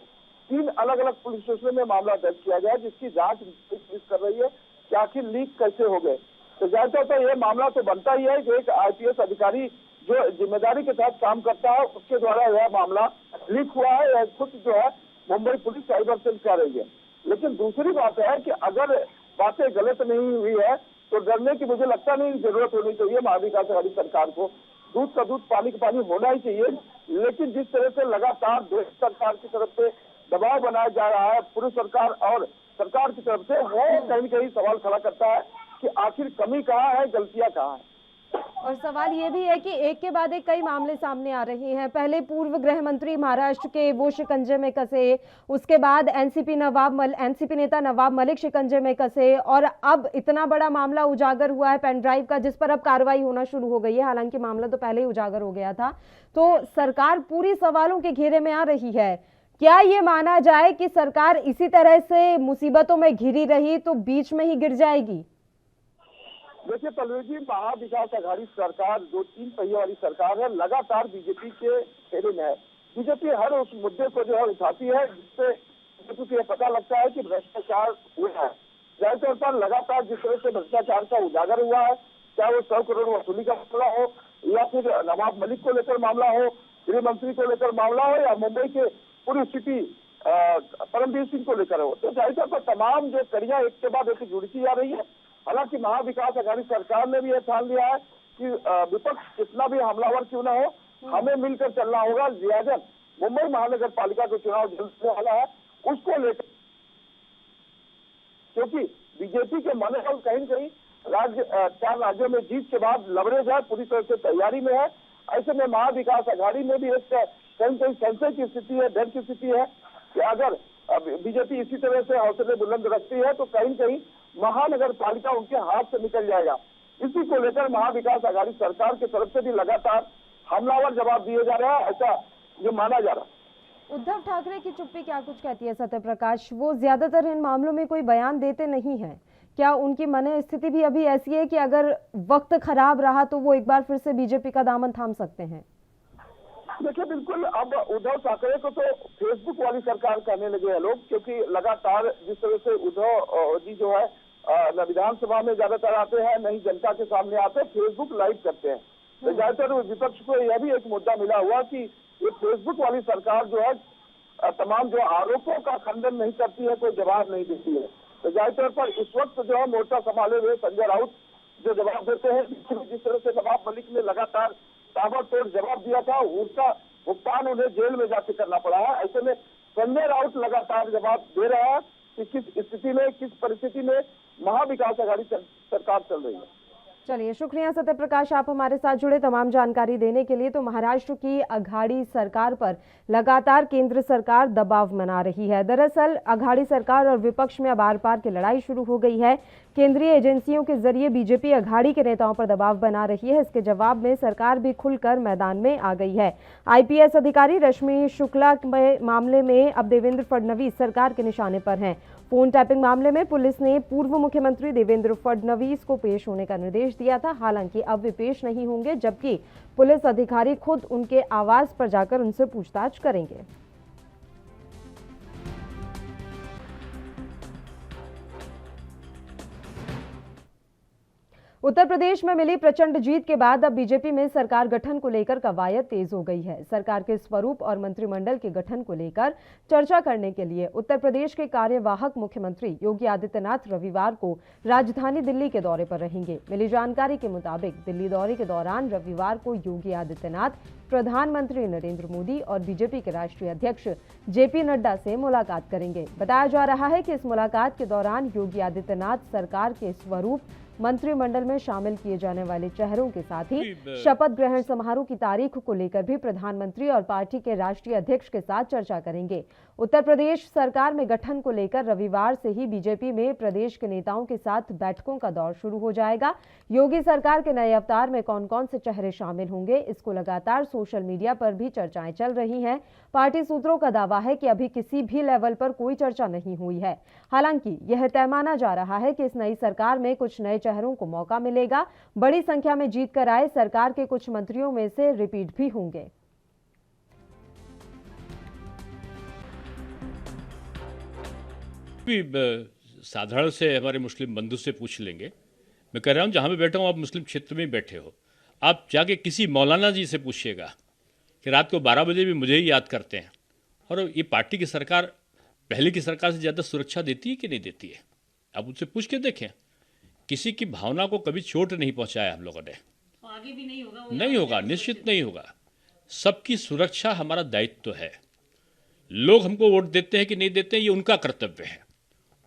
[SPEAKER 10] 3 अलग अलग पुलिस स्टेशनों में मामला दर्ज किया गया, जिसकी जांच पुलिस कर रही है कि आखिर लीक कैसे हो गए। तो ज्यादातर तो यह मामला तो बनता ही है कि एक आईपीएस अधिकारी जो जिम्मेदारी के साथ काम करता है उसके द्वारा यह मामला लीक हुआ है। यह खुद जो है मुंबई पुलिस साइबर सेल कह रही है। लेकिन दूसरी बात है कि अगर बातें गलत नहीं हुई है तो डरने की मुझे लगता नहीं जरूरत होनी चाहिए। महाविकास अघाड़ी सरकार को दूध का दूध पानी का पानी होना ही चाहिए। लेकिन जिस तरह से लगातार देश सरकार की तरफ से दबाव बनाया जा रहा है पूर्व सरकार और सरकार की तरफ से, वो कहीं न कहीं सवाल खड़ा करता है कि आखिर कमी कहाँ है, गलतियां कहाँ है।
[SPEAKER 1] और सवाल ये भी है कि एक के बाद एक कई मामले सामने आ रहे हैं। पहले पूर्व गृह मंत्री महाराष्ट्र के वो शिकंजे में कसे, उसके बाद एनसीपी नेता नवाब मलिक शिकंजे में कसे, और अब इतना बड़ा मामला उजागर हुआ है पेन ड्राइव का, जिस पर अब कार्रवाई होना शुरू हो गई है। हालांकि मामला तो पहले ही उजागर हो गया था। तो सरकार पूरी सवालों के घेरे में आ रही है। क्या ये माना जाए कि सरकार इसी तरह से मुसीबतों में घिरी रही तो बीच में ही गिर जाएगी?
[SPEAKER 10] देखिए पल्लवी जी, महाविकास अघाड़ी सरकार जो 3 पहिए वाली सरकार है, लगातार बीजेपी के घेरे में है। बीजेपी हर उस मुद्दे को जो है उठाती है जिससे बीजेपी को यह पता लगता है कि भ्रष्टाचार हुआ है। जाहिर तौर पर लगातार जिस तरह से भ्रष्टाचार का उजागर हुआ है, चाहे वो 100 करोड़ वसूली का मामला हो या फिर नवाब मलिक को लेकर मामला हो, गृह मंत्री को लेकर मामला हो, या मुंबई के पूरी सिटी परमवीर सिंह को लेकर हो, तो जाहिर तौर पर तमाम जो कड़ियां एक के बाद एक जुड़ती जा रही है। हालांकि महाविकास अघाड़ी सरकार ने भी यह ठान लिया है कि विपक्ष कितना भी हमलावर क्यों ना हो, हमें मिलकर चलना होगा। लिहाजा मुंबई महानगर पालिका का चुनाव जल्द होने वाला है, उसको लेकर, क्योंकि बीजेपी के मनोबल कहीं न कहीं 4 राज्यों में जीत के बाद लवरेज है, पूरी तरह से तैयारी में है। ऐसे में महाविकास अघाड़ी में भी एक कहीं कहीं संशय की स्थिति है, डर की स्थिति है कि अगर बीजेपी इसी तरह से हौसले बुलंद रखती है तो कहीं कहीं महानगर पालिका उनके हाथ से निकल जाएगा। इसी को लेकर महाविकास अघाड़ी सरकार की तरफ से भी लगातार हमलावर जवाब दिए जा रहे हैं, ऐसा जो माना जा रहा है।
[SPEAKER 1] उद्धव ठाकरे की चुप्पी क्या कुछ कहती है सत्य प्रकाश? वो ज्यादातर इन मामलों में कोई बयान देते नहीं है। क्या उनकी मन स्थिति भी अभी ऐसी है कि अगर वक्त खराब रहा तो वो एक बार फिर से बीजेपी का दामन थाम सकते हैं?
[SPEAKER 10] देखिए बिल्कुल, अब उद्धव ठाकरे को तो फेसबुक वाली सरकार कहने लगे हैं लोग, क्योंकि लगातार जिस तरह से उद्धव जी जो है न विधानसभा में ज्यादातर आते हैं, न ही जनता के सामने आते हैं, फेसबुक लाइव करते हैं। तो ज्यादातर विपक्ष को यह भी एक मुद्दा मिला हुआ कि ये फेसबुक वाली सरकार जो है तमाम जो आरोपों का खंडन नहीं करती है, कोई जवाब नहीं देती है। तो जाहिर तौर पर इस वक्त जो है मोर्चा संभाले हुए संजय राउत जो जवाब देते हैं, जिस तरह से नवाब मलिक ने लगातार ताबड़तोड़ जवाब दिया था, उसका भुगतान उन्हें जेल में जाके करना पड़ा है। ऐसे में संजय राउत लगातार जवाब दे रहा है कि किस स्थिति में, किस परिस्थिति में महाविकास अघाड़ी सरकार चल रही है।
[SPEAKER 1] चलिए, शुक्रिया सत्य प्रकाश, आप हमारे साथ जुड़े तमाम जानकारी देने के लिए। तो महाराष्ट्र की अघाड़ी सरकार पर लगातार केंद्र सरकार दबाव बना रही है। दरअसल अघाड़ी सरकार और विपक्ष में अब आर पार की लड़ाई शुरू हो गई है। केंद्रीय एजेंसियों के जरिए बीजेपी अघाड़ी के नेताओं पर दबाव बना रही है। इसके जवाब में सरकार भी खुलकर मैदान में आ गई है। आईपीएस अधिकारी रश्मि शुक्ला के मामले में अब देवेंद्र फडणवीस सरकार के निशाने पर हैं। फोन टैपिंग मामले में पुलिस ने पूर्व मुख्यमंत्री देवेंद्र फडणवीस को पेश होने का निर्देश दिया था। हालांकि अब वे पेश नहीं होंगे, जबकि पुलिस अधिकारी खुद उनके आवास पर जाकर उनसे पूछताछ करेंगे। उत्तर प्रदेश में मिली प्रचंड जीत के बाद अब बीजेपी में सरकार गठन को लेकर कवायद तेज हो गई है। सरकार के स्वरूप और मंत्रिमंडल के गठन को लेकर चर्चा करने के लिए उत्तर प्रदेश के कार्यवाहक मुख्यमंत्री योगी आदित्यनाथ रविवार को राजधानी दिल्ली के दौरे पर रहेंगे। मिली जानकारी के मुताबिक दिल्ली दौरे के दौरान रविवार को योगी आदित्यनाथ प्रधानमंत्री नरेंद्र मोदी और बीजेपी के राष्ट्रीय अध्यक्ष जेपी नड्डा से मुलाकात करेंगे। बताया जा रहा है कि इस मुलाकात के दौरान योगी आदित्यनाथ सरकार के स्वरूप, मंत्रिमंडल में शामिल किए जाने वाले चेहरों के साथ ही शपथ ग्रहण समारोह की तारीख को लेकर भी प्रधानमंत्री और पार्टी के राष्ट्रीय अध्यक्ष के साथ चर्चा करेंगे। उत्तर प्रदेश सरकार में गठन को लेकर रविवार से ही बीजेपी में प्रदेश के नेताओं के साथ बैठकों का दौर शुरू हो जाएगा। योगी सरकार के नए अवतार में कौन कौन से चेहरे शामिल होंगे, इसको लगातार सोशल मीडिया पर भी चर्चाएं चल रही हैं। पार्टी सूत्रों का दावा है कि अभी किसी भी लेवल पर कोई चर्चा नहीं हुई है। हालांकि यह तय माना जा रहा है कि इस नई सरकार में कुछ नए चेहरों को मौका मिलेगा। बड़ी संख्या में जीत कर आए सरकार के कुछ मंत्रियों में से रिपीट भी होंगे।
[SPEAKER 11] साधारण से हमारे मुस्लिम बंधु से पूछ लेंगे। मैं कह रहा हूं जहां पे बैठा हूं आप मुस्लिम क्षेत्र में बैठे हो, आप जाके किसी मौलाना जी से पूछिएगा कि रात को 12 बजे भी मुझे ही याद करते हैं। और ये पार्टी की सरकार पहले की सरकार से ज़्यादा सुरक्षा देती है कि नहीं देती है? आप उनसे पूछ के देखें। किसी की भावना को कभी चोट नहीं पहुंचाया हम लोगों ने।
[SPEAKER 12] आगे भी नहीं होगा?
[SPEAKER 11] नहीं होगा, निश्चित नहीं होगा। सबकी सुरक्षा हमारा दायित्व है। लोग हमको वोट देते हैं कि नहीं देते हैं, ये उनका कर्तव्य है।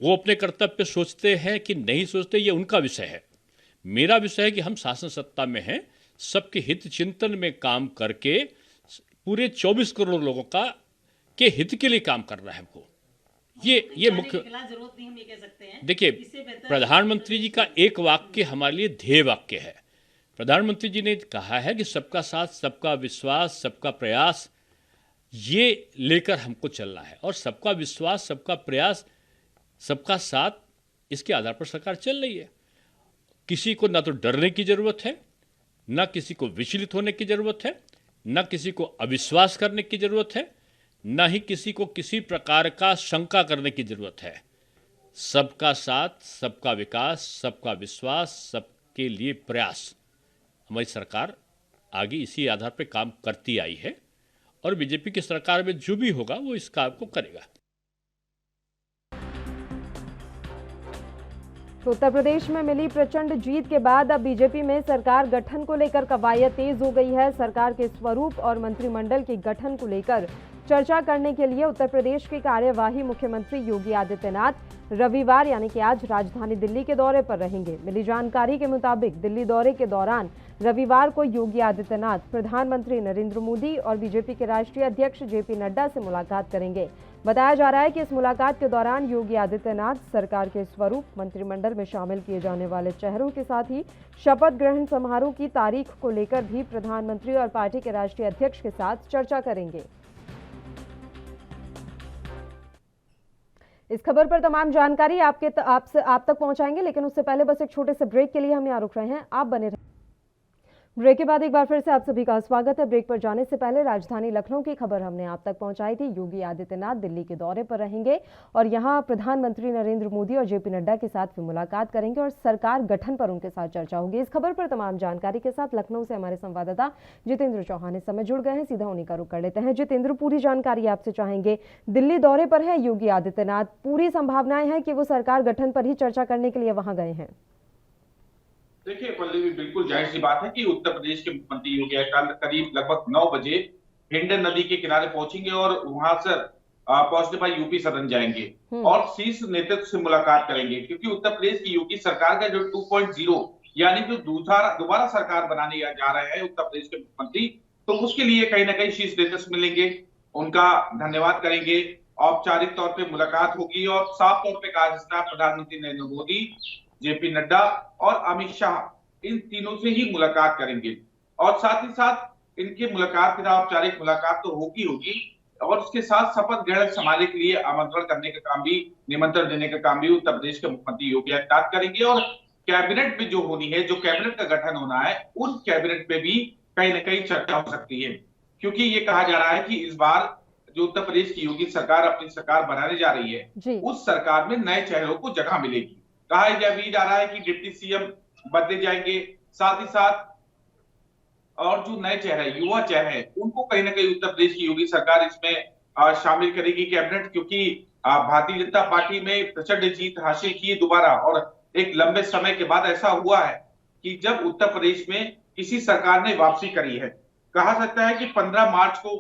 [SPEAKER 11] वो अपने कर्तव्य पे सोचते हैं कि नहीं सोचते, ये उनका विषय है। मेरा विषय है कि हम शासन सत्ता में हैं, सबके हित चिंतन में काम करके पूरे 24 करोड़ लोगों के हित के लिए काम करना है हमको। ये मुख्य
[SPEAKER 12] जरूरत नहीं, हम ये कह सकते हैं।
[SPEAKER 11] देखिए, प्रधानमंत्री जी का एक वाक्य हमारे लिए ध्येय वाक्य है। प्रधानमंत्री जी ने कहा है कि सबका साथ, सबका विश्वास, सबका प्रयास, ये लेकर हमको चलना है। और सबका विश्वास, सबका प्रयास, सबका साथ, इसके आधार पर सरकार चल रही है। किसी को ना तो डरने की जरूरत है, ना किसी को विचलित होने की जरूरत है, ना किसी को अविश्वास करने की जरूरत है, ना ही किसी को किसी प्रकार का शंका करने की जरूरत है। सबका साथ, सबका विकास, सबका विश्वास, सबके लिए प्रयास, हमारी सरकार आगे इसी आधार पर काम करती आई है। और बीजेपी की सरकार में जो भी होगा वो इस काम को करेगा।
[SPEAKER 1] तो उत्तर प्रदेश में मिली प्रचंड जीत के बाद अब बीजेपी में सरकार गठन को लेकर कवायद तेज हो गई है। सरकार के स्वरूप और मंत्रिमंडल के गठन को लेकर चर्चा करने के लिए उत्तर प्रदेश के कार्यवाही मुख्यमंत्री योगी आदित्यनाथ रविवार यानी कि आज राजधानी दिल्ली के दौरे पर रहेंगे। मिली जानकारी के मुताबिक दिल्ली दौरे के दौरान रविवार को योगी आदित्यनाथ प्रधानमंत्री नरेंद्र मोदी और बीजेपी के राष्ट्रीय अध्यक्ष जेपी नड्डा से मुलाकात करेंगे। बताया जा रहा है कि इस मुलाकात के दौरान योगी आदित्यनाथ सरकार के स्वरूप, मंत्रिमंडल में शामिल किए जाने वाले चेहरों के साथ ही शपथ ग्रहण समारोह की तारीख को लेकर भी प्रधानमंत्री और पार्टी के राष्ट्रीय अध्यक्ष के साथ चर्चा करेंगे। इस खबर पर तमाम जानकारी आप तक पहुंचाएंगे, लेकिन उससे पहले बस एक छोटे से ब्रेक के लिए हम यहाँ रुक रहे हैं। आप बने रहें। ब्रेक के बाद एक बार फिर से आप सभी का स्वागत है। ब्रेक पर जाने से पहले राजधानी लखनऊ की खबर हमने आप तक पहुंचाई थी। योगी आदित्यनाथ दिल्ली के दौरे पर रहेंगे और यहां प्रधानमंत्री नरेंद्र मोदी और जेपी नड्डा के साथ भी मुलाकात करेंगे और सरकार गठन पर उनके साथ चर्चा होगी। इस खबर पर तमाम जानकारी के साथ लखनऊ से हमारे संवाददाता जितेंद्र चौहान इस समय जुड़ गए हैं। सीधा उन्हीं का रुख कर लेते हैं। जितेंद्र, पूरी जानकारी आपसे चाहेंगे। दिल्ली दौरे पर है योगी आदित्यनाथ, पूरी संभावनाएं हैं कि वो सरकार गठन पर ही चर्चा करने के लिए वहां गए हैं।
[SPEAKER 13] देखिए पल्लवी, बिल्कुल जाहिर सी बात है कि उत्तर प्रदेश के मुख्यमंत्री योगी आदित्यनाथ करीब लगभग 9 बजे हिंडन नदी के किनारे पहुंचेंगे और वहां से पहुंचने पर यूपी सदन जाएंगे और शीर्ष नेतृत्व से मुलाकात करेंगे, क्योंकि उत्तर प्रदेश की योगी सरकार का जो 2.0 यानी जो दोबारा सरकार बनाने जा रहे हैं उत्तर प्रदेश के मुख्यमंत्री, तो उसके लिए कहीं ना कहीं शीर्ष नेतृत्व से मिलेंगे, उनका धन्यवाद करेंगे, औपचारिक तौर पर मुलाकात होगी और साफ तौर पर कहा जिसका प्रधानमंत्री नरेंद्र मोदी, जेपी नड्डा और अमित शाह इन तीनों से ही मुलाकात करेंगे। और साथ ही साथ इनकी मुलाकात के साथ औपचारिक मुलाकात तो होगी और उसके साथ शपथ ग्रहण समारोह के लिए आमंत्रण करने का काम भी, निमंत्रण देने का काम भी उत्तर प्रदेश के मुख्यमंत्री योगी आदित्यनाथ करेंगे। और कैबिनेट में जो होनी है, जो कैबिनेट का गठन होना है, उन कैबिनेट में भी कहीं ना कहीं चर्चा हो सकती है, क्योंकि ये कहा जा रहा है कि इस बार जो उत्तर प्रदेश की योगी सरकार अपनी सरकार बनाने जा रही है, उस सरकार में नए चेहरों को जगह मिलेगी। कहा जा रहा है कि डिप्टी सीएम बदले जाएंगे, साथ ही साथ और जो नए चेहरे, युवा चेहरे, उनको कहीं ना कहीं उत्तर प्रदेश की योगी सरकार इसमें शामिल करेगी कैबिनेट, क्योंकि भारतीय जनता पार्टी में प्रचंड जीत हासिल की दोबारा और एक लंबे समय के बाद ऐसा हुआ है कि जब उत्तर प्रदेश में किसी सरकार ने वापसी करी है। कहा सकता है कि 15 मार्च को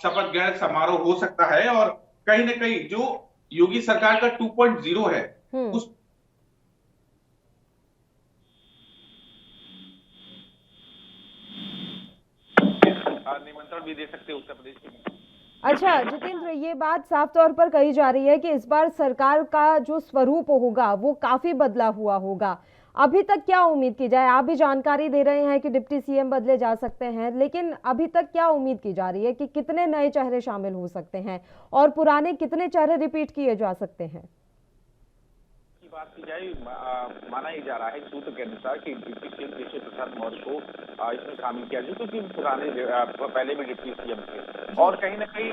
[SPEAKER 13] शपथ ग्रहण समारोह हो सकता है और कहीं ना कहीं जो योगी सरकार का 2.0 है उस निमंत्रण भी दे सकते हैं उत्तर प्रदेश के।
[SPEAKER 1] अच्छा जितेंद्र, ये बात साफ तौर पर कही जा रही है कि इस बार सरकार का जो स्वरूप होगा वो काफी बदला हुआ होगा। अभी तक क्या उम्मीद की जाए? आप भी जानकारी दे रहे हैं कि डिप्टी सीएम बदले जा सकते हैं, लेकिन अभी तक क्या उम्मीद की जा रही है कि कितने नए चेहरे शामिल हो सकते हैं और पुराने कितने चेहरे रिपीट किए जा सकते हैं?
[SPEAKER 13] बात की जाए, माना ही जा रहा है सूत्र के अनुसार कि डिप्टी सीएम केशव प्रसाद मौर्य को इसमें शामिल किया जाए, क्योंकि पुराने पहले भी डिप्टी सीएम थे और कहीं ना कहीं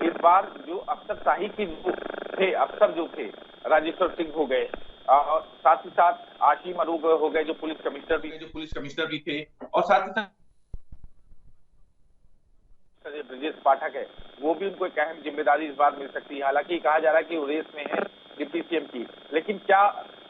[SPEAKER 13] इस बार जो अफसरशाही के थे, अफसर जो थे राजेश्वर सिंह हो गए, और साथ ही साथ आशीम अरूग हो गए जो पुलिस कमिश्नर भी थे, और साथ ही साथ ब्रजेश पाठक है, वो भी उनको एक अहम जिम्मेदारी इस बार मिल सकती है। हालांकि कहा जा रहा है कि वो रेस में है डिप्टी सीएम की, लेकिन क्या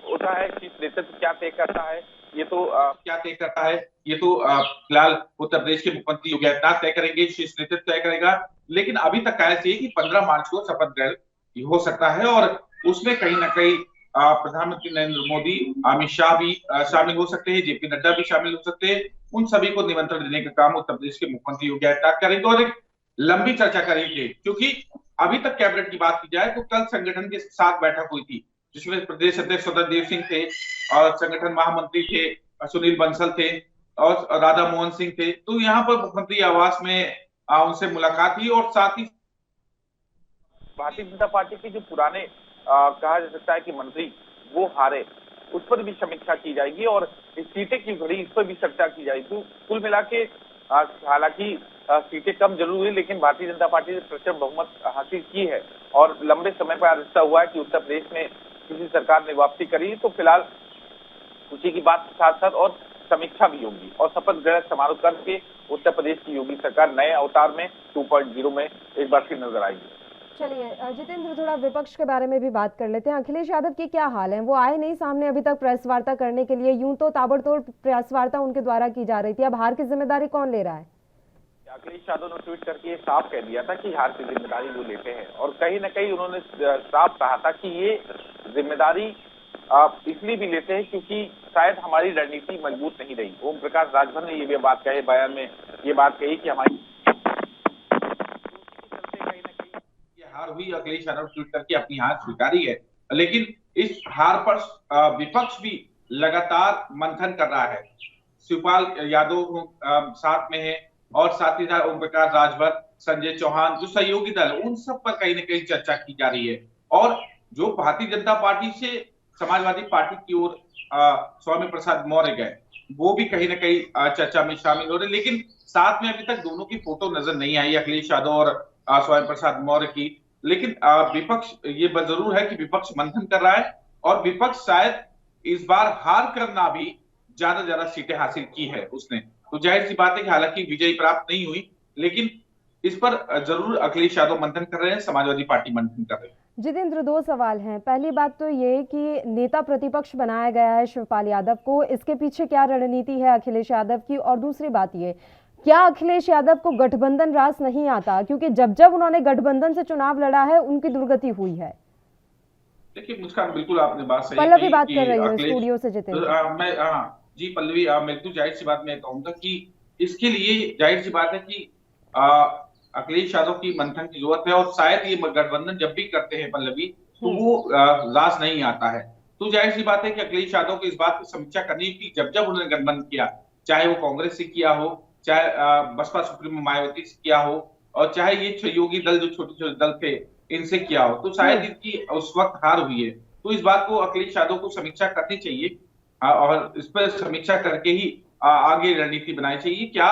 [SPEAKER 13] होता है, शीर्ष नेतृत्व क्या तय करता है, ये तो फिलहाल उत्तर प्रदेश के मुख्यमंत्री योगी आदित्यनाथ तय करेंगे, शीर्ष नेतृत्व तय करेगा। लेकिन अभी तक कहा कि 15 मार्च को शपथ ग्रहण हो सकता है, और उसमें कहीं ना कहीं प्रधानमंत्री नरेंद्र मोदी, अमित शाह भी शामिल हो सकते हैं, जेपी नड्डा भी शामिल हो सकते हैं। उन सभी को निमंत्रण देने का काम उत्तर प्रदेश के मुख्यमंत्री योगी आदित्यनाथ करेंगे और एक लंबी चर्चा करेंगे, क्योंकि अभी तक कैबिनेट की बात की जाए तो कल संगठन के साथ बैठक हुई थी, जिसमें प्रदेश अध्यक्ष स्वतंत्र देव सिंह थे और संगठन महामंत्री थे सुनील बंसल थे और राधा मोहन सिंह थे। तो यहाँ पर मुख्यमंत्री आवास में उनसे मुलाकात हुई, और साथ ही भारतीय जनता पार्टी के जो पुराने कहा जा सकता है कि मंत्री वो हारे, उस पर भी समीक्षा की जाएगी और इस सीटें की घड़ी इस पर भी चर्चा की जाएगी। तो कुल मिला के हालांकि सीटें कम जरूर हुई, लेकिन भारतीय जनता पार्टी ने प्रचंड बहुमत हासिल की है और लंबे समय पर आरिस्ता हुआ है कि उत्तर प्रदेश में किसी सरकार ने वापसी करी। तो फिलहाल खुशी की बात के साथ साथ और समीक्षा भी होगी और शपथ ग्रहण समारोह करके उत्तर प्रदेश की योगी सरकार नए अवतार में 2.0 में एक बार फिर नजर आएगी।
[SPEAKER 1] चलिए जितेंद्र, थोड़ा विपक्ष के बारे में भी बात कर लेते हैं। अखिलेश यादव की क्या हाल है? वो आए नहीं सामने अभी तक प्रेस वार्ता करने के लिए। यूं तो ताबड़तोड़ प्रेस वार्ता उनके द्वारा की जा रही थी, अब हार की जिम्मेदारी कौन ले रहा है?
[SPEAKER 13] अखिलेश यादव ने ट्वीट करके साफ कह दिया था कि हार की जिम्मेदारी वो लेते हैं, और कहीं न कहीं उन्होंने साफ कहा था कि ये जिम्मेदारी इसलिए भी लेते हैं क्योंकि शायद हमारी रणनीति मजबूत नहीं रही। ओम प्रकाश राजभर ने ये बात कही, बयान में ये बात कही कि हमारी हार हुई। अखिलेश यादव ट्वीट करके अपनी हार स्वीकारी है, लेकिन इस हार पर विपक्ष भी लगातार मंथन कर रहा है। शिवपाल यादव साथ में है और साथ ही साथ ओम प्रकाश राजभर, संजय चौहान, जो सहयोगी दल, उन सब पर कहीं न कहीं चर्चा की जा रही है। और जो भारतीय जनता पार्टी से समाजवादी पार्टी की ओर स्वामी प्रसाद मौर्य गए, वो भी कहीं न कहीं चर्चा में शामिल हो रहे, लेकिन साथ में अभी तक दोनों की फोटो नजर नहीं आई, अखिलेश यादव और स्वामी प्रसाद मौर्य की। लेकिन विपक्ष ये जरूर है कि विपक्ष मंथन कर रहा है और विपक्ष शायद इस बार हार करना भी ज्यादा सीटें हासिल की है उसने। तो जाहिर सी बात है कि हालांकि विजय प्राप्त नहीं हुई, लेकिन इस पर जरूर अखिलेश यादव मंथन कर रहे हैं, समाजवादी पार्टी मंथन कर रही है।
[SPEAKER 1] जितेंद्र, दो सवाल हैं। पहली बात तो ये कि नेता प्रतिपक्ष बनाया गया है शिवपाल यादव को, इसके पीछे क्या रणनीति है अखिलेश यादव की? और दूसरी बात ये, क्या अखिलेश यादव को गठबंधन रास नहीं आता? क्योंकि जब उन्होंने गठबंधन से चुनाव लड़ा है उनकी दुर्गति हुई है।
[SPEAKER 13] देखिए मुस्कान, बिल्कुल आपने बात सही
[SPEAKER 1] पल्लवी बात कर रही है स्टूडियो से।
[SPEAKER 13] जितेंद्र जी पल्लवी, मैं तो जाहिर सी बात मैं कहूंगा कि इसके लिए जाहिर सी बात है कि अखिलेश यादव की मंथन की जरूरत है, और शायद ये गठबंधन जब भी करते हैं पल्लवी तो वो रास नहीं आता है। तो जाहिर सी बात है कि अखिलेश यादव को इस बात की समीक्षा करनी है कि जब उन्होंने गठबंधन किया, चाहे वो कांग्रेस से किया हो, चाहे बसपा सुप्रीमो मायावती से किया हो, और चाहे ये सहयोगी दल जो छोटे दल थे इनसे किया हो, तो शायद इनकी उस वक्त हार हुई है। तो इस बात को अखिलेश यादव को समीक्षा करनी चाहिए और इस पर समीक्षा करके ही आगे रणनीति बनानी चाहिए। क्या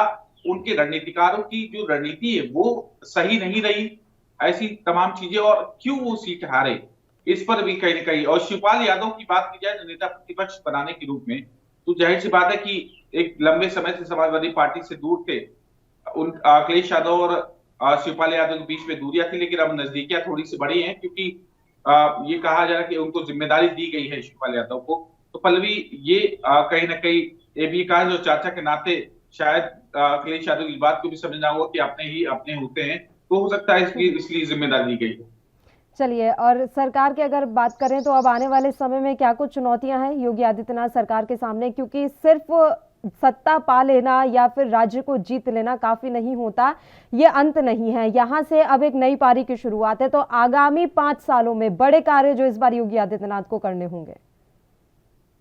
[SPEAKER 13] उनके रणनीतिकारों की जो रणनीति है वो सही नहीं रही, ऐसी तमाम चीजें, और क्यों वो सीट हारे, इस पर भी कहीं न कहीं। और शिवपाल यादव की बात की जाए नेता प्रतिपक्ष बनाने के रूप में, तो जाहिर सी बात है कि एक लंबे समय से समाजवादी पार्टी से दूर थे उन अखिलेश यादव और शिवपाल यादव के बीच में दूरियां थी, लेकिन अब नजदीकियां थोड़ी सी बढ़ी हैं, क्योंकि ये कहा जा रहा है कि उनको जिम्मेदारी दी गई है शिवपाल यादव को। तो पल्लवी, ये कहीं ना कहीं ये भी कहा जो चाचा के नाते शायद अखिलेश यादव इस बात को भी समझना होगा कि अपने ही अपने होते हैं, तो हो सकता है इसलिए जिम्मेदारी दी गई है।
[SPEAKER 1] चलिए, और सरकार की अगर बात करें तो अब आने वाले समय में क्या कुछ चुनौतियां हैं योगी आदित्यनाथ सरकार के सामने? क्योंकि सिर्फ सत्ता पा लेना या फिर राज्य को जीत लेना काफी नहीं होता, ये अंत नहीं है। यहाँ से अब एक नई पारी की शुरुआत है, तो आगामी 5 सालों में बड़े कार्य जो इस बार योगी आदित्यनाथ को करने होंगे।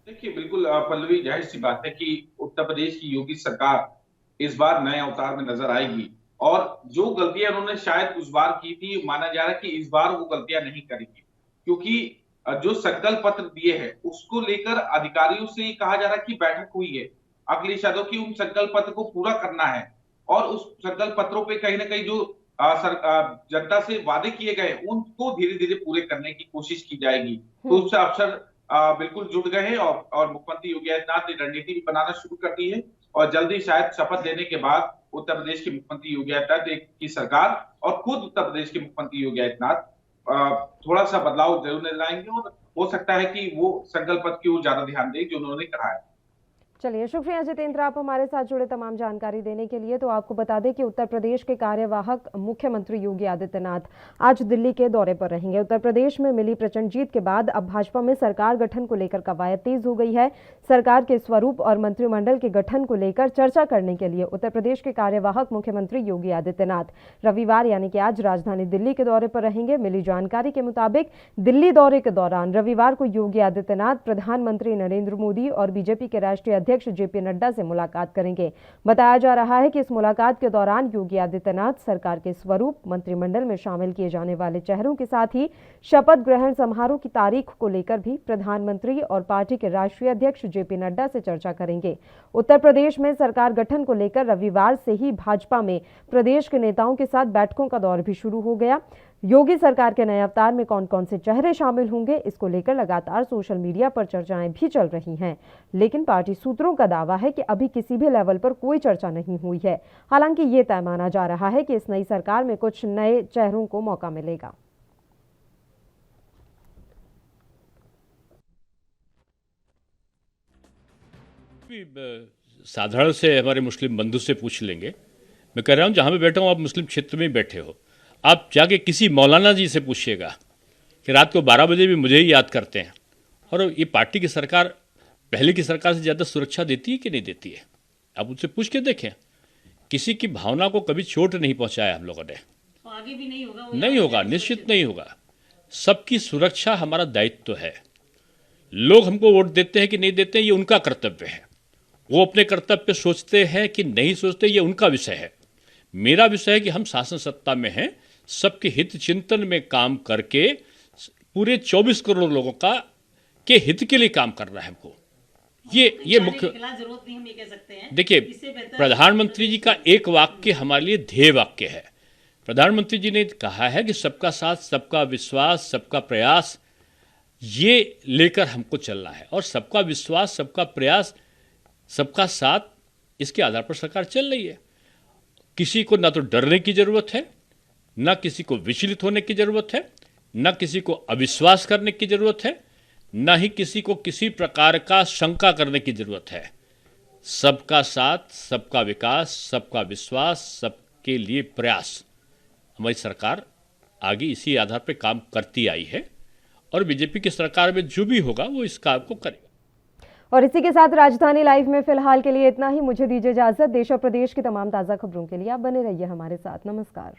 [SPEAKER 13] देखिए बिल्कुल पल्लवी, जाहिर सी बात है कि उत्तर प्रदेश की योगी सरकार इस बार नए अवतार में नजर आएगी, और जो गलतियां उन्होंने शायद उस बार की थी, माना जा रहा है कि इस बार वो गलतियां नहीं करेंगी, क्योंकि जो संकल्प पत्र दिए हैं उसको लेकर अधिकारियों से कहा जा रहा है कि बैठक हुई है अखिलेश यादव की, उन संकल्प पत्र को पूरा करना है, और उस संकल्प पत्रों पे कहीं ना कहीं जो जनता से वादे किए गए उनको धीरे धीरे पूरे करने की कोशिश की जाएगी। तो उससे अवसर बिल्कुल जुड़ गए हैं और मुख्यमंत्री योगी आदित्यनाथ ने रणनीति भी बनाना शुरू कर दी है और जल्दी शायद शपथ लेने के बाद उत्तर प्रदेश के मुख्यमंत्री योगी आदित्यनाथ की सरकार और खुद उत्तर प्रदेश के मुख्यमंत्री योगी आदित्यनाथ थोड़ा सा बदलाव जरूर नजर आएंगे और हो सकता है कि वो संकल्प पथ की ओर ज्यादा ध्यान दें जो उन्होंने कहा है।
[SPEAKER 1] चलिए, शुक्रिया जितेंद्र, आप हमारे साथ जुड़े तमाम जानकारी देने के लिए। तो आपको बता दें कि उत्तर प्रदेश के कार्यवाहक मुख्यमंत्री योगी आदित्यनाथ आज दिल्ली के दौरे पर रहेंगे। उत्तर प्रदेश में मिली प्रचंड जीत के बाद अब भाजपा में सरकार गठन को लेकर कवायद तेज हो गई है। सरकार के स्वरूप और मंत्रिमंडल के गठन को लेकर चर्चा करने के लिए उत्तर प्रदेश के कार्यवाहक मुख्यमंत्री योगी आदित्यनाथ रविवार यानी कि आज राजधानी दिल्ली के दौरे पर रहेंगे। मिली जानकारी के मुताबिक दिल्ली दौरे के दौरान रविवार को योगी आदित्यनाथ प्रधानमंत्री नरेंद्र मोदी और बीजेपी के राष्ट्रीय अध्यक्ष जेपी नड्डा से मुलाकात करेंगे। बताया जा रहा है कि इस मुलाकात के दौरान योगी आदित्यनाथ सरकार के स्वरूप, मंत्रिमंडल में शामिल किए जाने वाले चेहरों के साथ ही शपथ ग्रहण समारोह की तारीख को लेकर भी प्रधानमंत्री और पार्टी के राष्ट्रीय अध्यक्ष जेपी नड्डा से चर्चा करेंगे। उत्तर प्रदेश में सरकार गठन को लेकर रविवार से ही भाजपा में प्रदेश के नेताओं के साथ बैठकों का दौर भी शुरू हो गया। योगी सरकार के नए अवतार में कौन कौन से चेहरे शामिल होंगे, इसको लेकर लगातार सोशल मीडिया पर चर्चाएं भी चल रही हैं। लेकिन पार्टी सूत्रों का दावा है कि अभी किसी भी लेवल पर कोई चर्चा नहीं हुई है। हालांकि ये तय माना जा रहा है कि इस नई सरकार में कुछ नए चेहरों को मौका मिलेगा।
[SPEAKER 11] साधारण से हमारे मुस्लिम बंधु से पूछ लेंगे। मैं कह रहा हूँ जहाँ पे बैठा हूँ आप मुस्लिम क्षेत्र में बैठे हो, आप जाके किसी मौलाना जी से पूछिएगा कि रात को 12 बजे भी मुझे ही याद करते हैं। और ये पार्टी की सरकार पहले की सरकार से ज़्यादा सुरक्षा देती है कि नहीं देती है, आप उनसे पूछ के देखें। किसी की भावना को कभी चोट नहीं पहुंचाया हम लोगों ने।
[SPEAKER 12] तो आगे भी नहीं होगा?
[SPEAKER 11] नहीं होगा, निश्चित नहीं होगा। सबकी सुरक्षा हमारा दायित्व है। लोग हमको वोट देते हैं कि नहीं देते हैं ये उनका कर्तव्य है। वो अपने कर्तव्य पे सोचते हैं कि नहीं सोचते ये उनका विषय है। मेरा विषय है कि हम शासन सत्ता में हैं, सबके हित चिंतन में काम करके पूरे 24 करोड़ लोगों के हित के लिए काम करना है हमको। ये मुख्य
[SPEAKER 12] जरूरत नहीं, हम ये कह सकते हैं।
[SPEAKER 11] देखिए, प्रधानमंत्री जी का एक वाक्य हमारे लिए ध्येय वाक्य है। प्रधानमंत्री जी ने कहा है कि सबका साथ, सबका विश्वास, सबका प्रयास, ये लेकर हमको चलना है। और सबका विश्वास, सबका प्रयास, सबका साथ, इसके आधार पर सरकार चल रही है। किसी को ना तो डरने की जरूरत है, ना किसी को विचलित होने की जरूरत है, ना किसी को अविश्वास करने की जरूरत है, ना ही किसी को किसी प्रकार का शंका करने की जरूरत है। सबका साथ, सबका विकास, सबका विश्वास, सबके लिए प्रयास, हमारी सरकार आगे इसी आधार पर काम करती आई है। और बीजेपी की सरकार में जो भी होगा वो इस काम को करेगा।
[SPEAKER 1] और इसी के साथ राजधानी लाइव में फिलहाल के लिए इतना ही। मुझे दीजिए इजाजत। देश और प्रदेश की तमाम ताज़ा खबरों के लिए आप बने रहिए हमारे साथ। नमस्कार।